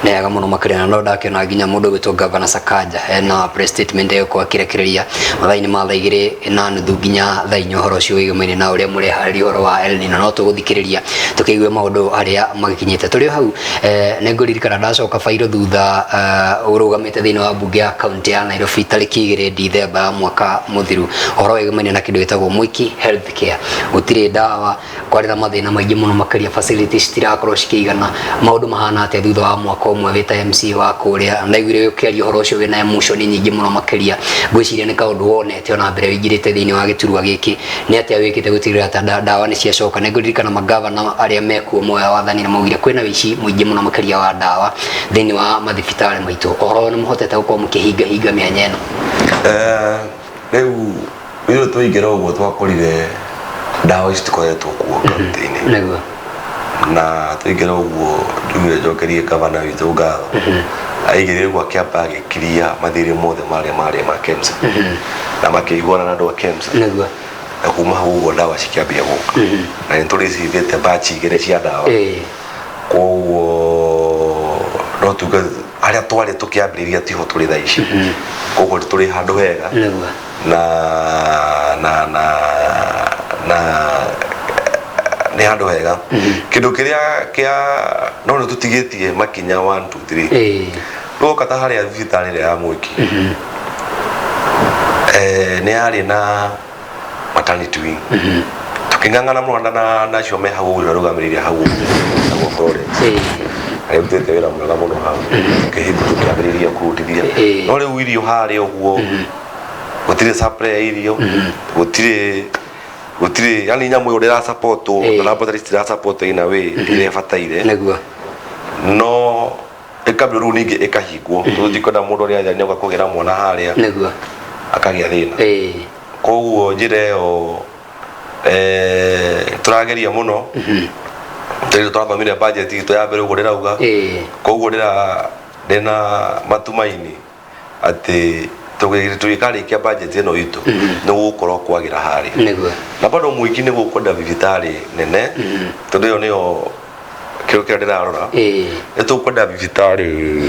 nega mũno makĩria na no ndakĩona nginya mũndũ ũgĩtwo Governor Sakaja hena press statement ĩgũkorwo akĩrekereria mathaa-inĩ ma thaa igĩrĩ na nuthu nginya thaa inya ũhoro ũcio wĩgũmaine na ũrĩa mũreharĩria ũhoro wa El Nino no tũgũthikĩrĩria tũkĩigue maũndũ arĩa magĩkinyĩte tũrĩ hau nĩ ngũririkana ndacoka bairũ thutha ũrũgamĩte thĩinĩ wa mbunge ya kaunti ya Nairobi tarĩki 2 Dithemba ya mwaka mũthiru ũhoro wĩgũmaine na kĩndũ gĩtagwo Mwiki Health Care gũtirĩ ndawa kwarĩ na mathĩna maingĩ mũno makĩria facilities citirakorwo cikĩigana maũndũ mahana atĩa thutha wa mwaka ũmwe wĩta MC wa kũrĩa ndaiguire ũkĩaria ũhoro ũcio wĩna emotion nyingĩ mũno makĩria ngwĩciria nĩ kaũndũ wonete ona mbere wĩingĩrĩte thĩinĩ wa gĩturwa gĩkĩ nĩ atĩa wĩkĩte gũtigĩrĩra atĩ ndawa nĩ ciacoka nĩ ngũririkana magavana arĩa mekuo moya wathani na maugire kwĩna wĩici mũingĩ mũno makĩria wa ndawa thĩinĩ wa mathibitarĩ maitũ ũhoro nĩ mũhotete gũkorwo mũkĩhinga mĩanya ĩno rĩu ithuĩ tũingĩra ũguo twakorire ndawa ici tikoretwo kuo kaunti-inĩ na tũingĩra ũguo nduire njokerie gavana witũ ngatho aigĩrĩire ũguo akĩamba agĩkiria mathirĩ mothe marĩa ma KEMSA na makĩiguana na andũ a KEMSA na kuma hau ũguo ndawa cikĩambia gũka na nĩ tũrĩcithĩte batch igĩrĩ cia ndawa koguo no tuge harĩa twarĩ tũkĩambĩrĩria tiho tũrĩ thaa ici koguo tũrĩ handũ hega na nĩ handũ hega kĩndũ kĩrĩa no nĩ tũtigĩtie makinya 1 2 3 rĩu kata harĩa thibitarĩ ya Mwiki nĩ yarĩ na maternity wing tuking'ang'ana mũno na acio me hau ũguo rũgamĩrĩire hau nagwo Florence arĩrutĩte wĩra mwega mũno hau tukĩambĩrĩria kũrutithia no rĩu irio harĩa ũguo gũtirĩ supply ya irio gũtirĩ yani nyamũ ĩrĩa support na laboratory ĩrĩa support ina we ĩrĩa bataire no ĩkambio rĩu ningĩ ĩkahingwo tũtikwenda mũndũ ũrĩa nyoka kũgera mwana harĩa akagĩa thĩna koguo njĩra ĩyo turageria muno tiri twathomire budget itu ya mbere gurira uga koguo ndina matumaini ati tugikarikia budget ino itu ni gukorwo kwagira hari na bado mwiki ni gukwenda bibitari nene tondu yo niyo kio kia ndirarora tukwenda bibitari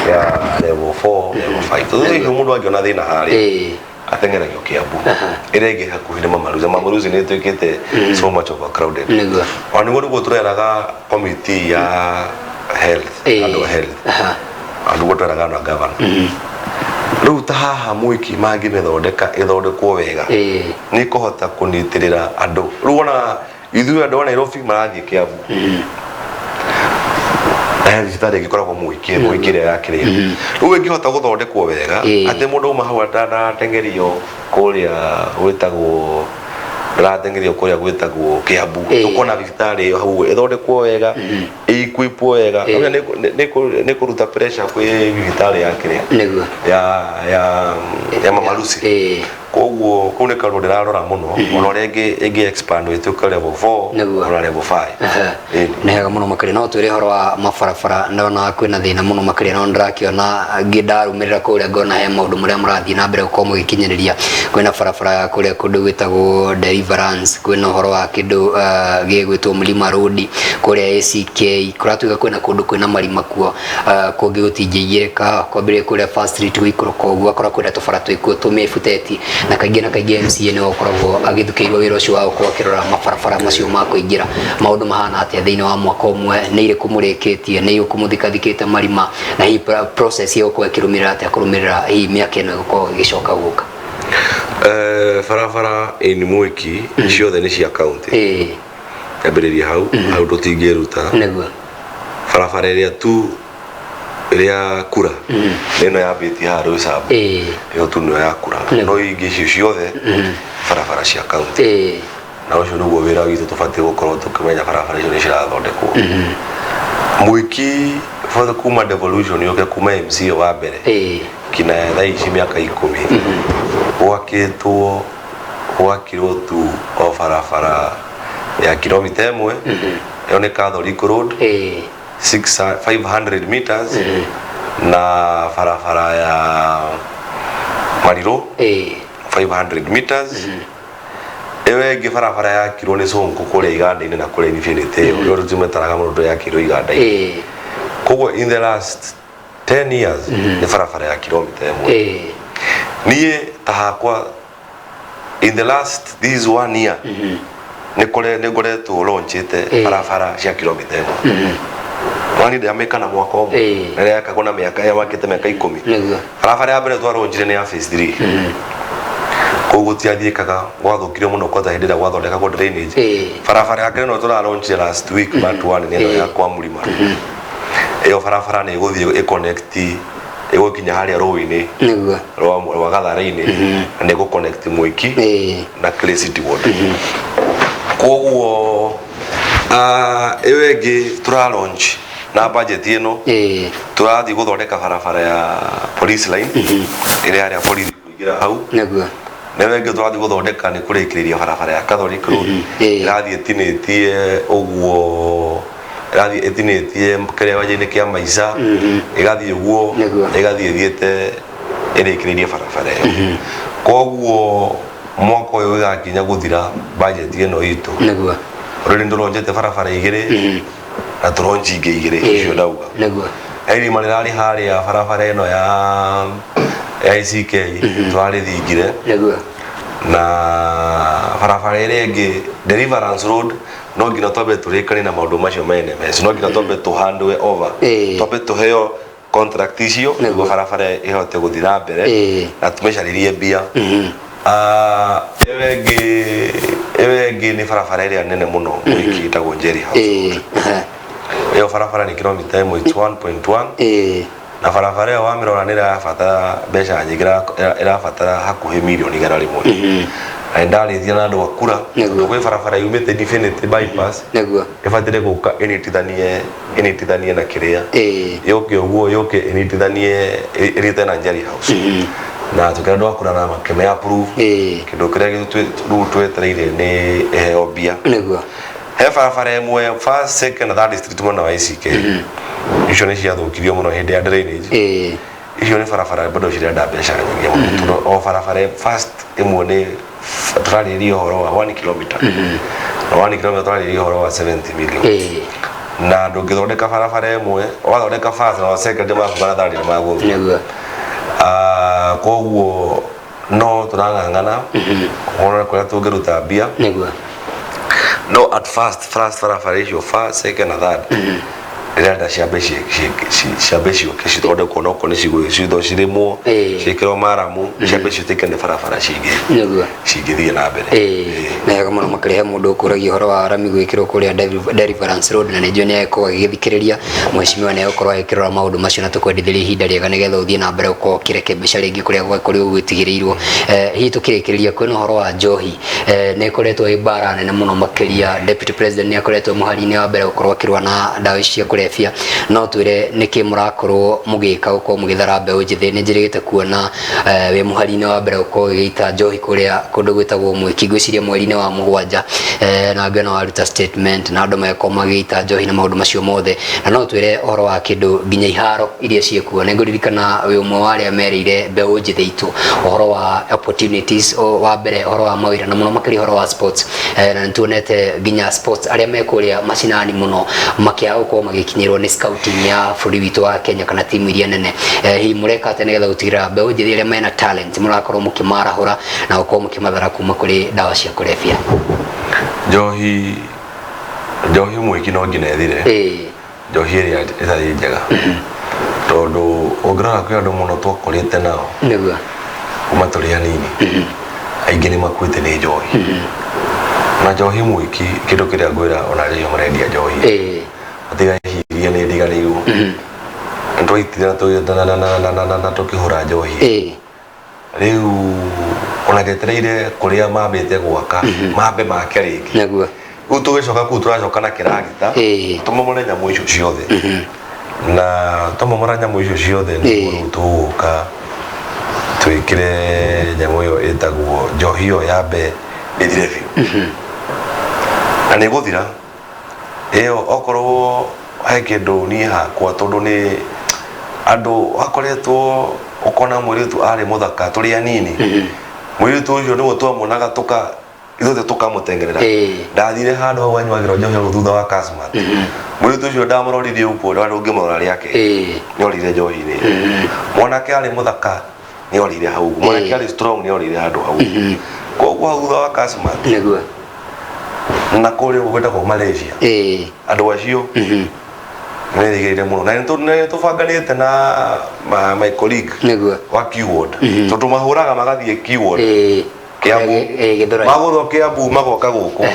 ya level 4 level 5 tondu mundu angiona thina hari atengeragio Kiambu irege hakuhire Mamaruzi ni twikite so much overcrowded oni guo tureraga committee ya health andu gutweraga na governor riu ta haha mwiki mangi methondeka ithondekwo wega ni kuhota kunitirira andu riu ona ithuĩ andu wa Nairobi marathie Kiambu thitari gikoragwo mwikire yakire riu ingihota guthondekwo wega ati mundu uma hau atengerio kuria gwitagwo ratengerio kuria gwitagwo Kiambu tukona thitari hau ithondekwo wega equipwo wega ni kuruta pressure kwi thitari yakire ya Mamaruzi koguo kune karu ndirarora muno ona rege expand wituka level 4 ona level 5 nehega muno makiri no twire horo wa mabarabara ndona kwina thina muno makiri no ndirakiona ngidarumirira kuria ngona he maundu muria murathii na mbere gukorwo mugikinyiriria kwina barabara kuria kundu gwitagwo Deliverance kwina horo wa kindu gigwitwo Mlima Road kuria ACK kuratuga kwina kundu kwina marima kuo kungi gutinjiyeka kwambire kuria First Street gwikoro koguo akora kwina tubara twikuo tumefuteti na kaingĩ MCA ni okoragwo agithukiirwo wira ucio wa gukorwo akirora mabarabara macio ma kuingira maundu mahana atia thiini wa mwaka umwe ni iri kumurikitie ni ikumuthikathikite marima na hii process yo kwa kirumirira atia kurumirira hii miaka ino gukorwo gicoka guka barabara in Mwiki ciothe ni cia county yambiriria hau tutingiruta niguo barabara iria tu iria kura nino yambiti haru isabu yo tu no ya kura no ingi ciothe barabara cia county na ucio niguo wira witu tubati gukorwo tukimenya barabara icio ni cirathondekwo Mwiki for the kuma devolution yoke kuma MCA wa mbere kina thai ici miaka 10 wakirwo tu o barabara ya kilomita 1 yo ni Catholic Road 500 meters na barabara ya Mariro 500 meters ewe ngi barabara ya kiro ni Sonko kuria iganda-ini na kuria Infinity yo rutumetaraga mundu ya kiro iganda-ini koguo in the last 10 years ni barabara ya kilomita 1 nie tahakwa in the last this 1 year ni ngoretwo launchite barabara cia kilomita 1 wani ndio ameka na mwaka umwe na yaka kuna miaka ya wakite miaka 10 barabara ya mbere twaronjire ni ya phase 3 koguo tiathiikaga gwathukire muno kwanza hindira gwathondeka ko drainage barabara ya kire no turaronjire last week but one ni ya kwa Mlima iyo barabara ni guthie connect igukinya haria roini rwa Gathara-ini ni go connect Mwiki na Clay City Ward koguo ewe ngi tura launch na budget ino turathi guthondeka barabara ya police line ire aria police kuingira hau newe ngi turathi guthondeka ni kurikiriria barabara ya Catholic Road irathi etinitie uguo irathi etinitie kire waje-ini kia Maica igathi uguo igathi ethiete irikiririe barabara koguo mwaka uyu igakinya guthira budget ino itu ruri nduronjete barabara igire na turonji igire icio ndauga eri marirari haria barabara ino ya ICK twari thingire na barabara ire ngi Deliverance Road no ngina tobe turikane na maundu macio mene meci no ngina tobe to handwe over tobe to heo contract icio niguo barabara ihote guthira mbere na tumecaririe mbia ewe ngi ni barabara iria nene muno Mwiki itagwo Njeri House iyo barabara ni kilomita 1.1 na barabara ya wamirora nira yabatara mbeca nyingi irabatara hakuhi milioni 100 na ndarithia na andu akura gwe barabara yumite Infinity bypass ibatire guka initithanie na kiria yoke uguo yoke initithanie irite na Njeri House na tukenda kurana makeme approve kindu kiria gitu twetereire ni eobia niguo he barabara imwe first second third district mwana wa ICK icio ni ciathũkirio muno hindi ya drainage icio ni barabara bado cirenda mbeca nyingĩ mũno o barabara first imwe ni turarĩrĩa ũhoro wa 1 km na 1 km turarĩrĩa ũhoro wa 70 million na ndũngĩthondeka barabara imwe wathondeka first na second makugana third ni magũthũ niguo koguo no turang'ang'ana ona kũrĩa tũngĩruta mbia niguo no at first barabara icio first second na third renda ciambe ciũke cithondekwo no kone cigũthwo cirĩmwo ciĩkĩrwo maramu ciambe ciũtĩke nĩ barabara cingĩthiĩ na mbere na wega mũno makĩrĩhe mũndũ ũkũragia ũhoro wa arami gwĩkĩrwo kũrĩa Deliverance Road na nĩnjũĩ nĩagĩkorwo agĩgĩthikĩrĩria mheshimiwa nĩagũkorwo agĩkĩrora maũndũ macio na tũkwendithĩria ihinda rĩega nĩgetha ũthiĩ na mbere ũkorwo ũkĩreke mbeca rĩngĩ kũrĩa gwakũrĩ ũgwĩtigĩrĩirwo hihi tũkĩrĩkĩrĩria kwĩna ũhoro wa njohi nĩĩkoretwo ĩ mbara nene mũno makĩria Deputy President nĩakoretwo mũhari-inĩ wa mbere gũkorwo akĩrũa na ndawa cia kũrebia no twĩre nĩkĩ mũrakorwo mũgĩka gũkorwo mũgĩthara mbeũ njĩthĩ nĩnjĩrĩgĩte kuona wĩ mũhari-inĩ wa mbere gũkorwo ũgĩita njohi kũrĩa kũndũ gwĩtagwo Mwiki ngwĩciria mweri-inĩ wa mũgwanja na ngĩona waruta statement na andũ magĩkorwo magĩita njohi na maũndũ macio mothe na no twĩre ũhoro wa kĩndũ nginya iharo iria ciĩkuo nĩngũririkana wĩ ũmwe wa arĩa mereire mbeũ njĩthĩ itũ ũhoro wa opportunities wa mbere ũhoro wa mawĩra na mũno makĩria ũhoro wa sports na nĩtuonete nginya sports arĩa mekũrĩa macinani mũno makĩaga gũkorwo magĩkinyĩrwo nĩ scouting ya bũrũri witũ wa Kenya kana timu iria nene hihi mũreka atĩ nĩgetha gũtigĩrĩra mbeũ njĩthĩ arĩa mena talent mũrakorwo mũkĩmarahũra na gũkorwo mũkĩmathara kuma kũrĩ ndawa cia kũrebia njohi Mwiki no nginya ethire njohi ĩrĩa ĩtarĩ njega tondũ ũngĩrora kwĩ andũ mũno twakũrĩte nao nĩguo kuma tũrĩ anini aingĩ nĩ makuĩte nĩ njohi na njohi Mwiki kĩndũ kĩrĩa ngwĩra ona rĩo marendia njohi atigahiria nĩ ndiganĩirwo nĩtwaitire na tũkĩhũra njohi rĩu ona ngetereire kũrĩa mambĩte gwaka mambe make rĩngĩ rĩu tũgĩcoka kũu tũracoka na kĩragita tũmomore nyamũ icio ciothe na tũmomora nyamũ icio ciothe nĩguo tũgũka twĩkĩre nyamũ ĩyo ĩtagwo njohi ĩyo yambe ĩthire biũ na nĩgũthira ĩyo okorwo he kĩndũ niĩ hakwa tondũ nĩ andũ akoretwo ũkona mũirĩtu arĩ mũthaka tũrĩ anini mũirĩtu ũcio nĩguo twamuonaga ithuothe tũkamũtengerera ndathire handũ hau anyuagĩrwo njohi hau thutha wa Kasmat mũirĩtu ũcio ndamũroririe ũguo ndwarĩ ũngĩmũrora rĩake nĩorire njohi-inĩ mwanake arĩ mũthaka nĩorire hau mwanake arĩ strong nĩorire handũ hau koguo hau thutha wa Kasmat na kũrĩa gwĩtagwo Malaysia andũ acio nĩrĩgĩrĩire mũno na nĩtũbanganĩte na my colleague wa keyword tondũ mahũraga magathiĩ keyword Kiambu magũthwo Kiambu magoka gũkũ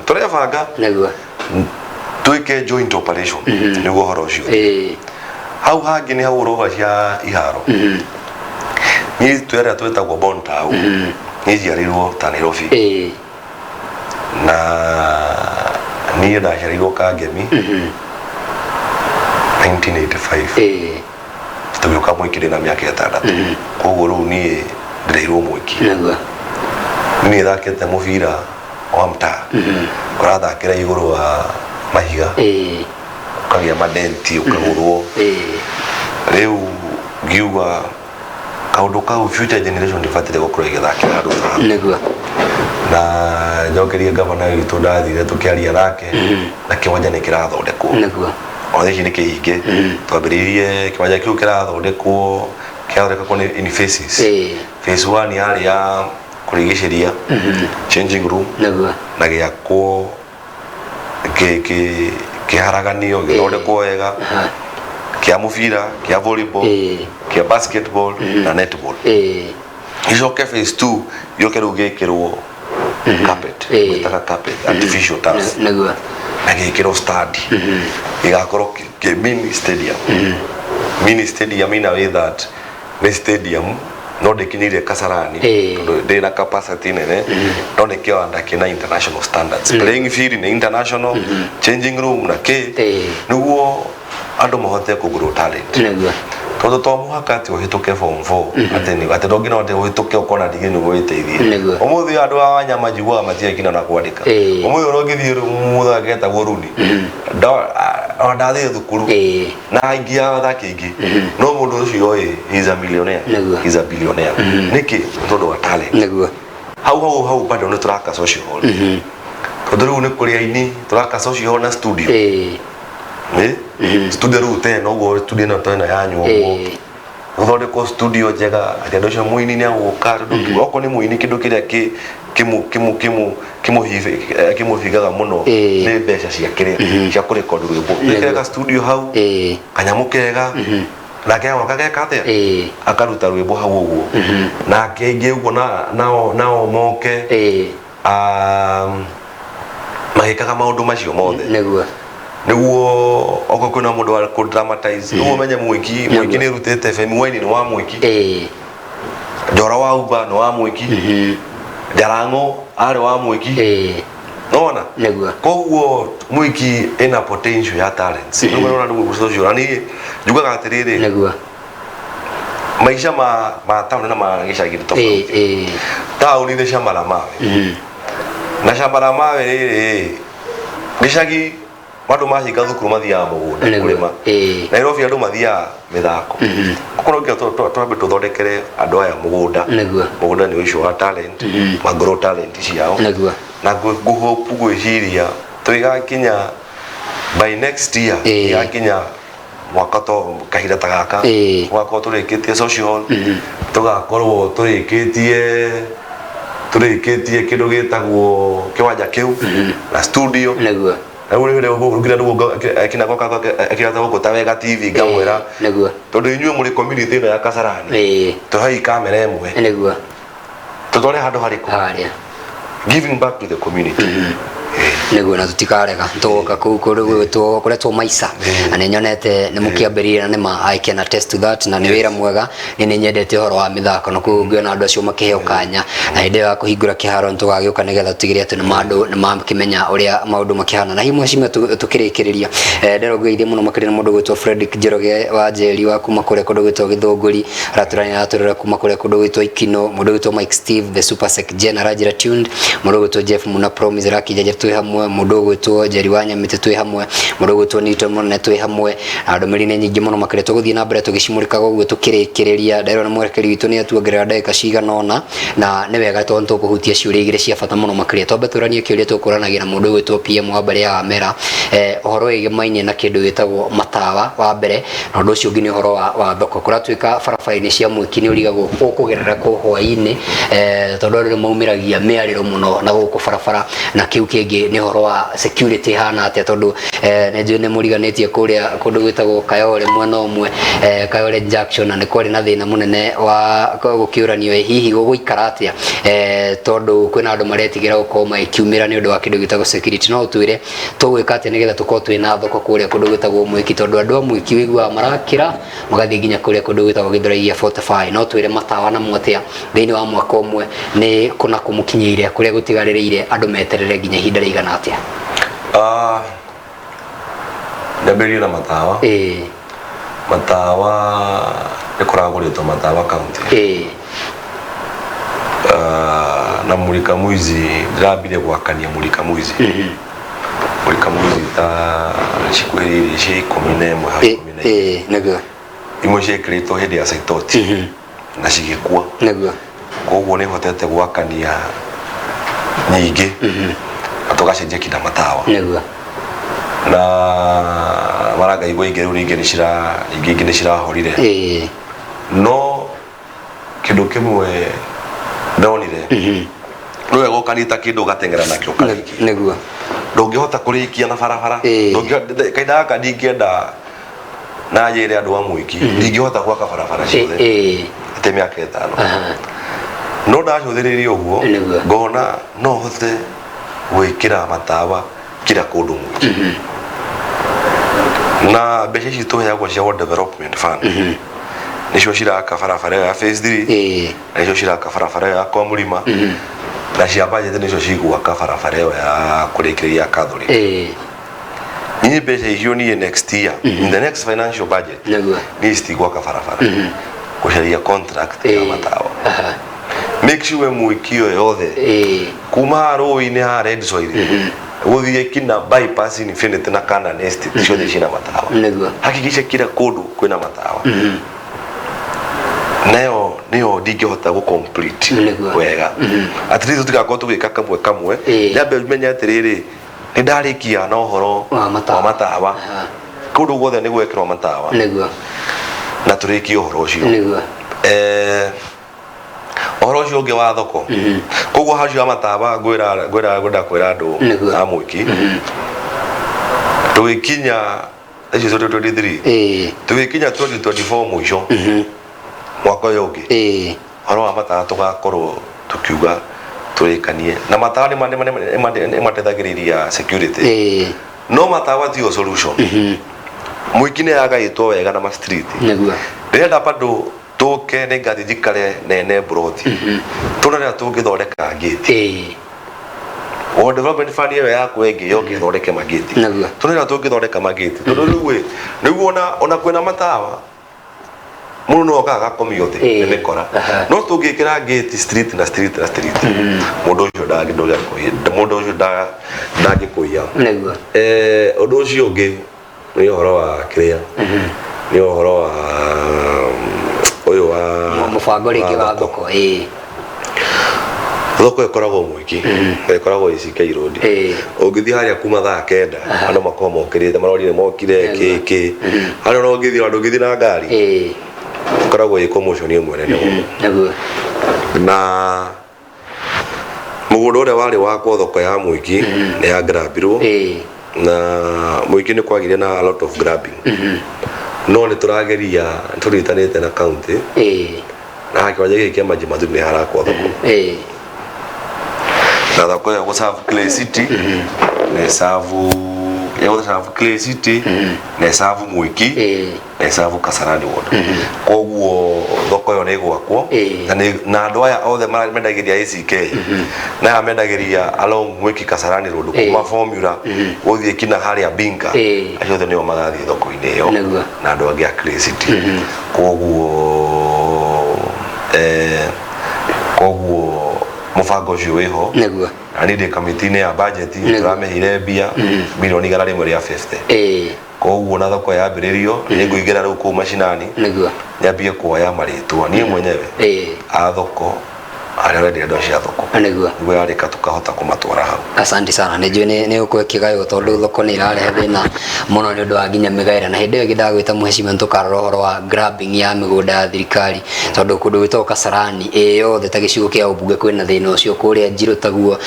tũrebanga twĩke joint operation nĩguo ũhoro ũcio hau hangĩ nĩ hau ũroga cia iharo niĩ twĩrĩa twĩtagwo Bon Town niĩ njiarĩirwo ta Nairobi na niĩ ndaciarĩirwo Kangemi 1985 tũgĩũka Mwiki ndĩ na mĩaka 6 koguo rĩu niĩ ndĩreirwo Mwiki niĩ thakĩte mũbira wa mtaa ũrathakĩra igũrũ wa mahiga ũkagĩa madenti ũkagũrwo rĩu ngiuga kaũndũ kau future generation ndĩbataire gũkorwo igĩthakĩra handũ ta na njokerie gavana witũ ndathire tũkĩaria nake na kĩwanja nĩ kĩrathondekwo ona ici nĩ kĩhinge twambĩrĩirie kĩwanja kĩu kĩrathondekwo in phases phase 1 yarĩ ya kũrigicĩria changing room na gĩakwo kĩharaganio gĩthondekwo wega kĩa mũbira kĩa volleyball kĩa basketball na netball icoke phase 2 gĩoke rĩu gĩkĩrwo carpet gwĩtaga carpet artificial turf na gĩkĩrwo stadi gĩgakorwo kĩ mini stadium in a way that nĩ stadium no ndĩkinyĩire Kasarani tondũ ndĩna capacity nene no nĩ kĩwanda kĩna international standards playing field nĩ international changing room na nĩguo andũ mahote kũgũrwo talent todo to muhaka ati uhituke form 4 ati ndongina ati uhituke ukona digi ni gwiteithie umuthi andu a Wanyama njigua matia kina na kwandika umuthi urongithie mutha geta goruni ndathie thukuru na ingia thaki ingi no mundu ucio is a millionaire is a billionaire niki tondu wa talent hau bado ni turaka social hall tondu riu ni kuria ini turaka social hall na studio studio rute no go studio na tena yanyu uthonde ko studio jega atendo cio muini ni aguka ndu oko ni muini kindu kiria kimu higaga muno ni mbeca cia kiria cia kurecord rwimbo nikega studio hau kanyamu kega na kega kageka atia akaruta rwimbo hau uguo na kenge uguo nao moke mahikaga maundu macio mothe niguo oko kuna mundu wa ku dramatize niguo menye mwiki ni rutete FM wine ni wa mwiki Njora wa Uba no wa mwiki Jarango ari wa mwiki nona koguo mwiki ina potential ya talent niguo nona ndugu social ani juga atiriri maisha ma town na magicagi tofauti town ni shamba la mawe na shamba la mawe riri gicagi Madu mahinga thukuru mathia mugunda kurima Nairobi andu mathia mithako kuko ngira twambe tuthondekere andu aya mugunda ni ucio wa talent magro talent ciao na nguhope gwiciria twigakinya by next year yakinya mwaka to kahinda ta gaka mwaka turikitie social tugakorwo turikitie kindu gitagwo kiwanja kiu na studio akina goka tawega TV ngamwera tondu inyuĩ muri community ino ya Kasarani tuhai kamera emwe tutore handu hariku giving back to the community niguo na tutikarega tugoka kuu kuretwo Maisa na ninyonete ni mukiambĩrĩria na nĩma I can attest to that na nĩ wĩra mwega nĩ nyendete ũhoro wa mĩthako na kuongiona andũ acio makĩheo kanya na hĩndĩ ya kũhingũra kĩharo nĩtũgagĩũka nĩgetha tũtigĩrĩre atĩ nĩ makĩmenya ũrĩa maũndũ makĩhana na hihi mwacimia tũkĩrĩkĩrĩria nderogeithie mũno makĩria na mũndũ gwĩtwo Fredrick Njoroge wa Njeri wa kuma kũrĩa kũndũ gwĩtwo Gĩthũngũri araturania atũrĩra kuma kũrĩa kũndũ gwĩtwo Ikino mũndũ gwĩtwo Mike Steve the Super Sec General Jira Tuned mũndũ gwĩtwo Jeff Muna Promise Rakijaja twĩ hamwe mundu gwitwo Njeri wa Nyamite twi hamwe mundu gwitwo Newton Munene twi hamwe andu mirine nyingi muno makire tuguthie na mbere tugicimurikaga uguo tukirikiriria ndero na mwerekeri witu ni atuongerera ndagika cigana na ni wega tondu tukuhutia ciuria igire cia bata muno makire twambe turanie kiuria tukuranagira na mundu gwitwo PM wa mbere ya Mera uhoro wigimainie na kindu gitagwo matawa wa mbere na undu ucio ungi ni uhoro wa thoko kura twika barabaini cia mwiki ni urigagwo kugerera ku hwaini tondu ri maumiragia miariro muno na guku barabara na kiu kingi ni uhoro wa security hana atia tondu nenjwe ne muriganitie kuria kundu gwitagwo Kayole mwena umwe Kayole Junction na ni kwari na thina munene wa gukiuranio hihi guikara atia tondu kwina andu maretigira gukorwo makiumira ni undu wa kindu gitagwo security no twire tugwika atia nigetha tukorwo twina thoko kuria kundu gwitagwo mwiki tondu andu amwiki wigwa marakira magathie nginya kuria kundu gwitagwo Githuraia 45 no twire matawa na mwatia thiini wa mwaka umwe ni kuna kumukinyiire kuria gutigaririire andu meterere nginya ihinda rigana atia ndambĩrĩrie na matawa matawa nĩ kũragũrĩtwo matawa kaunti na Mulika Mwizi ndĩrambire gwakania Mulika Mwizi Mulika Mwizi ta cikuhĩrĩirie cia 11 hau 11 imwe ciekĩrĩtwo hĩndĩ ya Saitoti na cigĩkua koguo nĩ hotete gwakania nyingĩ tugacenjia kinda matawa na maraga igwe igeru ninge ni cirahorire no kindu kimwe ndonire no wego kanita kindu gatengera nakio kaniki niguo ndungihota kurikia na barabara kaida ka ndingienda na yere andu amwiki ndingihota gwaka barabara ciothe ite miaka 5 no ndacuthiririe uguo ngona no hote gwikira matawa kila kundu mwiki na mbeca ici tuheagwo cia World Development Fund nicio ciraka barabara ya phase 3 nicio ciraka barabara ya kwa Mulima na cia budget nicio cigwaka barabara ya kurikiria Kathuri ni mbeca icio ni next year in the next financial budget ni stigwa ka farafara kusharia contract ya matawa make sure muikio yothe kuma roi-ini ha red soil uthie kina bypass Infinity na Canaan Estate ciothe cina matawa hakikisha kila kundu kwina matawa neo ndingihota gu complete wega at least tugakorwo tugika kamwe nyambe menya atiriri ni ndarikia na uhoro wa matawa kundu guothe ni gwekirwo matawa na turikie uhoro ucio uhoro ucio ungi wa thoko koguo hacio matawa gwira kwira andu a Mwiki tugikinya icio 2023 tugikinya 2024 mwisho mwaka uyu ungi horo wa matawa tugakorwo tukiuga turikanie na matawa ni matethagiriria security no matawa tio solution Mwiki ni yagaitwo wega na ma street ndenda bado tuke ne ngati jikare nene broti tunarira tungithondeka gate o development fund yewe yaku engi yoke thondeke magate tunarira tungithondeka magate tondu riu niguo ona kwena matawa muno no kaga komiyothe nene kora no tungikira gate street na street mundu ucio ndagindurira mundu ucio ndagikuya undu ucio ungi ni uhoro wa kiria ni uhoro wa uyu wa mubango ringi wa thoko thoko ikoragwo Mwiki ikoragwo ICK road ungithii haria kuma thaa 9 andu makoma mokirite marori ni mokire kiki haria no ngithii andu ngithii na ngari ikoragwo i commotion imwe nene na mugunda uria wari wakwo thoko ya Mwiki ni ya grabirwo na Mwiki ni kwagire na a lot of grabbing no ni turageria turitanite na county na hakiwaje giki maji mathu ni harakwo thoko na thoko ya kuserve Clay City na serve Clay City na serve Mwiki na serve Kasarani ward koguo thoko yo ni gwakwo na andu aya othe mendagiria ICK na mendagiria along Mwiki Kasarani road kuma formula uthie kina haria Binga acio othe nio magathie thoko-ini yo na andu angi a Clay City koguo mubango ucio wiho na ni committee ya budget turamehire mbia milioni 150 koguo na thoko ya mbiririo ni nguingira riu ku mashinani nyambie kuoya maritwa ni mwenyewe a thoko aria ndo cia thoko niguo yarika tukahota kumatwara hau. Asante sana nijue ni ukwe kigayo tondu thoko ni irarehe thina muno ni undu wa nginya migaira na hindi iyo ngindagwita muheshimiwa tukarora uhoro wa grabbing ya migunda ya thirikari tondu kundu gwitwo Kasarani yothe ta gicigo kia ubunge kwina thina ucio kuria Njiro taguo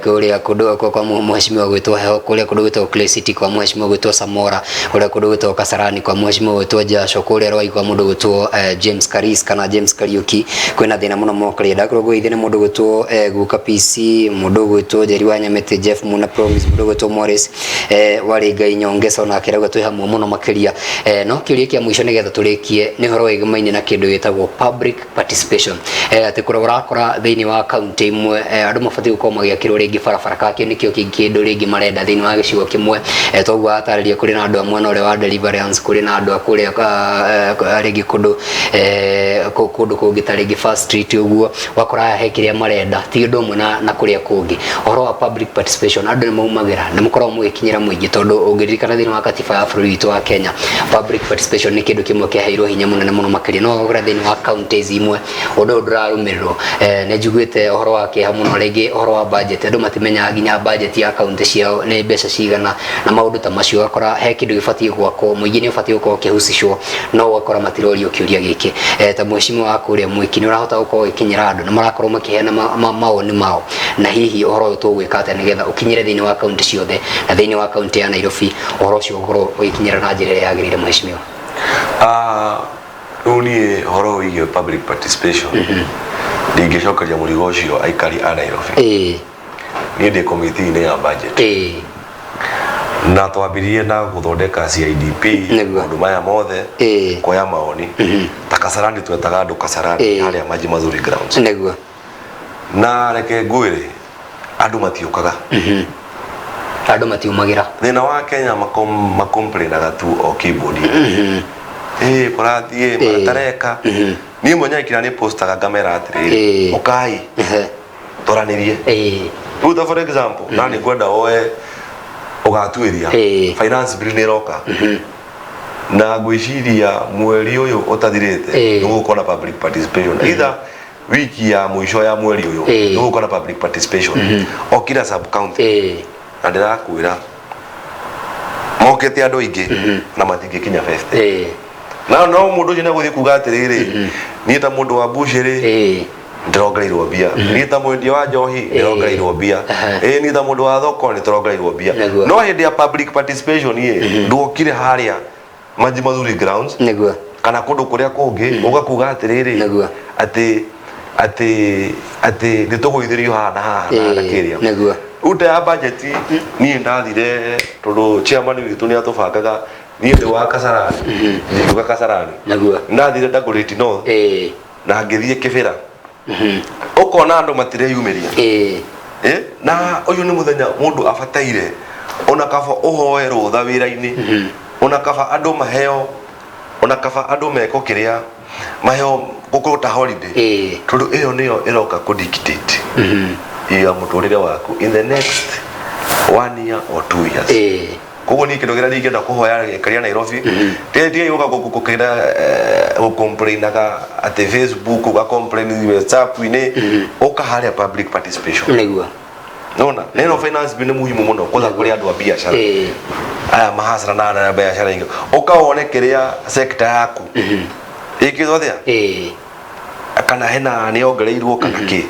kuria kundu kwa muheshimiwa gwitwo Heho kuria kundu gwitwo Clay City kwa muheshimiwa gwitwo Samora kuria kundu gwitwo Kasarani kwa muheshimiwa gwitwo Jasho kuria Rwai kwa mundu gwitwo James Karis kana James Kariuki kwina thina muno kare ndakorwo ithene mundu gwitwo guka PC mundu gwitwo Jeri wa Nyamete Jeff Muna Promise mundu gwitwo Morris wari Ngai Nyongesa na kiraga twi hamwe muno makiria no kiuria kia mwisho nigetha turikie ni horo igamaine na kindu gitagwo public participation ati kura urakora thiini wa county imwe andu mabati gukorwo magiakirwo ringi barabara kake nikio kindu ringi marenda thiini wa gicigo kimwe toguo atariria kuri na andu amwe na ore wa deliverance kuri na andu akuria ringi kundu kungi ta ringi First Street uguo wakora hekiria marenda ti undu umwe na kuria kungi horo wa public participation andu ni maumagira ni mukorwo mugikinyira muingi tondu ungiririkana thiini wa katiba ya bũrũri witũ wa Kenya public participation ni kindu kimwe kiaheirwo hinya munene muno makiria no gukora thiini wa counties imwe undu ndurarumirwo ne njiguite horo wa kiha muno ringi horo wa budget andu matimenya nginya budget ya county ciao ni mbeca cigana na maundu ta macio wakora he kindu gibatie gwako muingi ni ubatie gukorwo kihusishwo no wakora matirorio kiuria giki ta mheshimiwa wa kuria Mwiki ni urahota gukorwo ikinyira andu na marakorwo makiheana maoni mao na hihi uhoro uyu tugwika atia nigetha ukinyire thiini wa county ciothe na thiini wa county ya Nairobi uhoro ucio ukorwo ugikinyira na njira iria yagirire mheshimiwa ni horo wigio public participation ndingicokeria murigo ucio aikari a Nairobi ni ndi committee ni ya budget na twambirie na guthondeka CIDP maundu maya mothe kuoya maoni ta Kasarani twetaga andu Kasarani haria maji mathuri grounds niguo na reke ngwire andu matiukaga ado matiumagira thina wa Kenya makomplainaga tu o keyboard kurathie maratareka ni mwenye kina ni postaga kamera atiriri ukai toranirie ruta for example nani kwenda oe ugatuiria finance bill ni roka na gwiciria mweri uyu utathirite nugukona public participation either wiki ya mwisho ya mweri uyu nugukona public participation o kila sub county na ndirakwira mokete andu ingi na matingi kinya fest no mundu jina guthi kuga atiriri ni ta mundu wa bushiri ndirongereirwo bia ni ta mwendia wa njohi ndirongereirwo bia ni ta mundu wa thoko ndirongereirwo bia no hindi ya public participation ndukire haria manji mathuri grounds kana kundu kuria kungi ugakuga atiriri ati nituguithirio haha na kiria uta ya budget ni ndathire tondu chairman witu ni atubangaga ni ndi wa Kasarani ndiuga Kasarani ndathire Dagoretti North na ngithie Kibera ukona andu matire yumiria na uyu ni muthenya mundu abataire ona kaba uhoe rutha wira-ini ona kaba andu maheo ona kaba andu meko kiria maheo gukuta holiday tondu iyo niyo iroka ku dictate ya muturire waku in the next 1 year or 2 years kogo ni kindu gira ngenda kuhoya karia Nairobi ndiye yoga gukukira complainaga ati Facebook uga complain WhatsApp ine ukaharia public participation niguo nona neno finance bine muhimu muno kwa kuri andu a biashara aya mahasara na biashara ingi ukaone kiria sector yaku ikithothia kana hena ni ongereirwo kana ki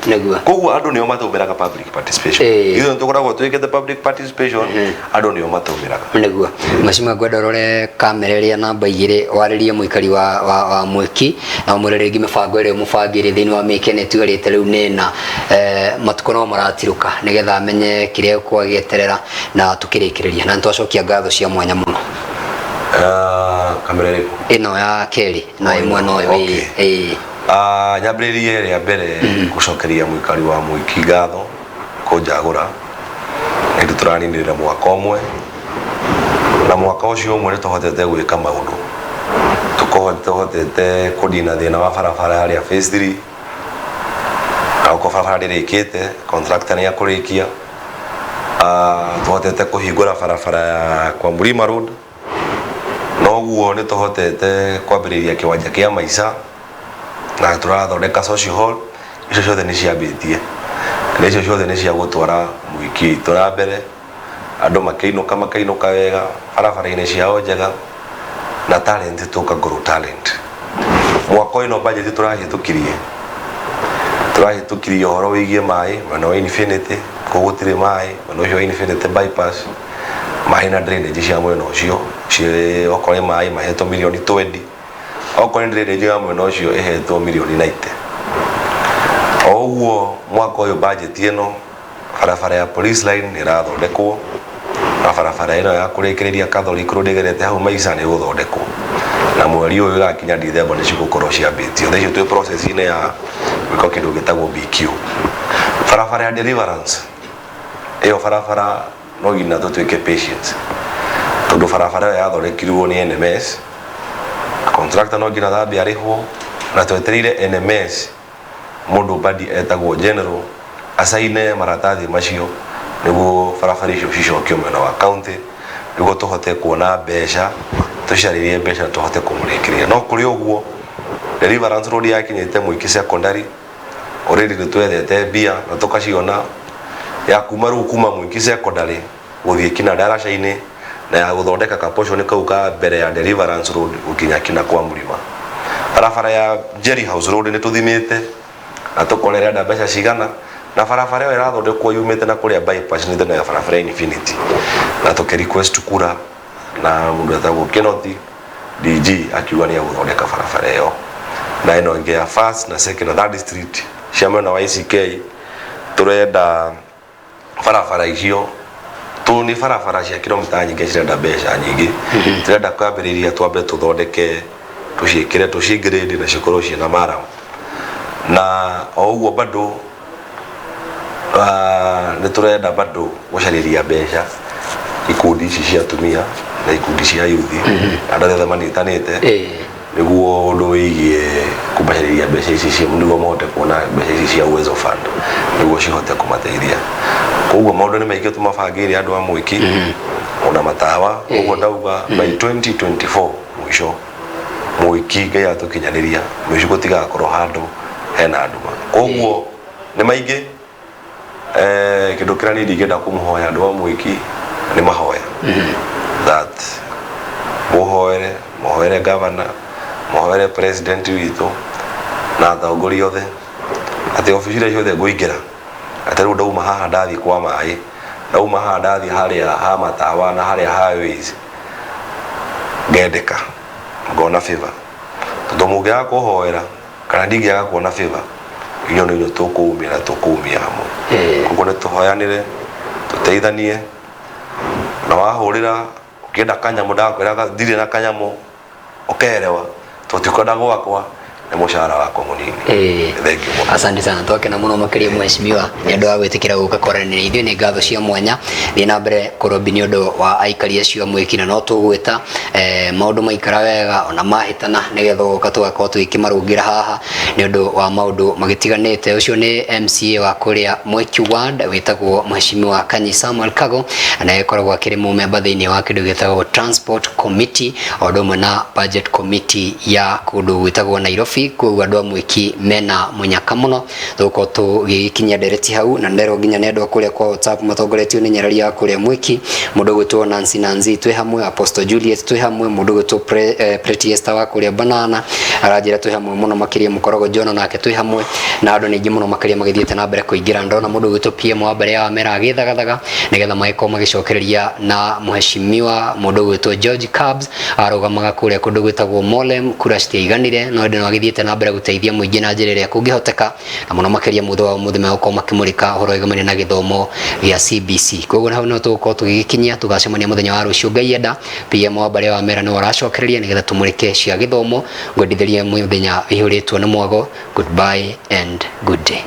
koguo andu nio matumiraga public participation ithu tukoragwo twikete public participation andu nio matumiraga niguo macima gwenda rore kamera ria namba 2 waririe muikari wa mwiki na mureregi mibango ire mubangire thini wa mikene tugarite riu nena matuko no maratiruka nigetha amenye kiria kwa gieterera na tukirikireria na ntwacokia ngatho cia mwanya muno kamera ino ya keri na imwe no nyambiririe ria mbere gucokeria muikari wa mwiki ngatho kunjagura ndu turaninirira mwaka umwe na mwaka ucio umwe tuhotete gwika maundu tuhotete kudina thina wa barabara haria phase 3 na uko barabara ndirikite contractor ni akurikia tuhotete kuhingura barabara ya kwa Mlima Road noguo ni tuhotete kwambiriria kiwanja kia Maisa na turathondeka social hall icio ciothe ni ciambitie na icio ciothe ni cia gutwara mwiki tura mbere andu makainuka wega barabara-ini ciao njega na talent tuka grow talent mwako ino budget turahitukirie horo wigie mai mwena wa Infinity kugutire mai mwena ucio wa Infinity bypass mai na drainage cia mwena ucio cie okore mai maheto milioni 20 okore drainage ya mwena ucio ihetwo milioni 90 oguo mwaka uyu budget ino barabara ya police line irathondekwo na barabara ino ya kurikiria Catholic Road igerete hau Maisa ni guthondekwo na mweri uyu gakinya December ni cigukorwo ciambitio thicio twi process ine ya gwika kindu gitagwo BQ barabara ya Deliverance iyo barabara no gina tutwike patience tondu barabara ya thondekirwo ni NMS contractor no gina thambi arihwo na twetereire NMS mundu badi etagwo general asaine maratathi macio niguo barabara icio cicokio mwena wa county niguo tuhote kuona mbeca tucaririe mbeca tuhote kumurikiria no kuri uguo Deliverance Road yakinyite Mwiki secondary already nitwethete bia na tukaciona ya kuma Mwiki secondary guthie kina daraca-ini na ya guthondeka ka portion kau ka mbere ya Deliverance Road ukinya kina kwa Mlima barabara ya Jerry House Road ni tuthimite na tukorera nda mbeca cigana na barabara ĩyo ĩrathondekwo yumĩte na kũrĩa bypass nĩ thĩna ya barabara Infinity na tũkĩ request kura na mũndũ etagwo Kinoti DG akiuga nĩ agũthondeka barabara ĩyo na ĩno ĩngĩ ya First na Second na Third Street cia mwena wa ICK tũrenda barabara icio nĩ barabara cia kilomita nyingĩ cirenda mbeca nyingĩ tũrenda kwambĩrĩria twambe tũthondeke tũciĩkĩre tũcigrade na cikorwo ciĩna mara na o ũguo bado ni turenda bado gucariria mbeca ikundi ici cia atumia na ikundi cia yuthi andå arä othe manyitanĩte nĩguo ũndũ wĩgiĩ kũmbacĩrĩria mbeca ici cia nĩguo mahote kuona mbeca ici cia Uwezo Fund nĩguo cihote kũmateithia. Koguo maũndũ nĩ maingĩ tũmabangĩire andũ a Mwiki ona matawa. Koguo ndauga by 2024 mwisho Mwiki Ngai atũkinyanĩria mwisho gũtigakorwo handũ hena nduma. Koguo nĩ maingĩ kĩndũ kĩrĩa niĩ ndingĩenda kũmũhoya andũ a Mwiki nĩ mahoya that mũhoere governor, mũhoere president witũ na atongoria othe atĩ obici iria ciothe ngũingĩra atĩ rĩu ndauma haha ndathiĩ kwa maĩ, ndauma haha ndathiĩ harĩa ha matawa na harĩa highways ngendeka ngona favor. Tondũ mũngĩaga kũhoera kana ndingĩaga kuona favor inyuĩ nĩ tũkũumia na tũkũumia hamwe. Koguo nĩ tũhoyanĩre tũteithanie na wahũrĩra ũkĩenda kanyamũ ndakwĩraga ndirĩ na kanyamũ ũkerewa tũtikwenda gwakwa nĩ mũcara wakwa mũnini. Asante sana twakena mũno makĩria mheshimiwa nĩ andũ a gwĩtĩkĩra gũka kwaranĩria ithuĩ nĩ ngatho cia mwanya thiĩ na mbere kũrobia nĩ ũndũ wa aikari acio a Mwiki na no tũgwĩta maũndũ maikara wega ona mahĩtana nĩgetha gũka tũgakorwo tũgĩkĩmarũngĩra haha nĩ ũndũ wa maũndũ magĩtiganĩte. Ũcio nĩ MCA wa kũrĩa Mwiki Ward wĩtagwo mheshimiwa Kanyi Samuel Kago na gĩkoragwo akĩrĩ mũmemba thĩinĩ wa kĩndũ gĩtagwo Transport Committee o ũndũ ũmwe na Budget Committee ya kũndũ gwĩtagwo Nairobi. Koguo andũ a Mwiki mena mũnyaka mũno tũgũkorwo tũgĩkinyia ndereti hau na nderwo nginya nĩ andũ a kũrĩa kwa WhatsApp matongoretio nĩ nyarari ya kũrĩa Mwiki, mũndũ gwĩtwo Nancy twĩ hamwe, Apostle Juliet twĩ hamwe, mũndũ gwĩtwo Pretty Esther wa kũrĩa Banana aranjĩra twĩ hamwe mũno makĩria mũkorogo John nake twĩ hamwe na andũ ningĩ mũno makĩria magĩthiĩte na mbere kũingĩra. Ndona mũndũ gwĩtwo PM wa mbere ya mera agĩthagathaga nĩgetha magĩkorwo magĩcokereria na mheshimiwa mũndũ gwĩtwo George Cabs arũgamaga kũrĩa kũndũ gwĩtagwo Molem kura citiaiganire no ndĩ no agĩthiĩte na mbere gũteithia mũingĩ na njĩra ĩrĩa kũngĩhoteka na mũno makĩria mũthĩ wa mũthĩ megũkorwo makĩmũrĩka ũhoro wĩgamaine na gĩthomo gĩa CBC. Koguo hau no tũgũkorwo tũgĩgĩkinyia tũgacemania mũthenya wa rũciũ Ngai enda. PM wa mbere wa mera nĩ waracokereria nĩgetha tũmũrĩke cia gĩthomo ngwendithĩrie mũthenya wĩhũrĩtwo nĩ mwago. Goodbye and good day.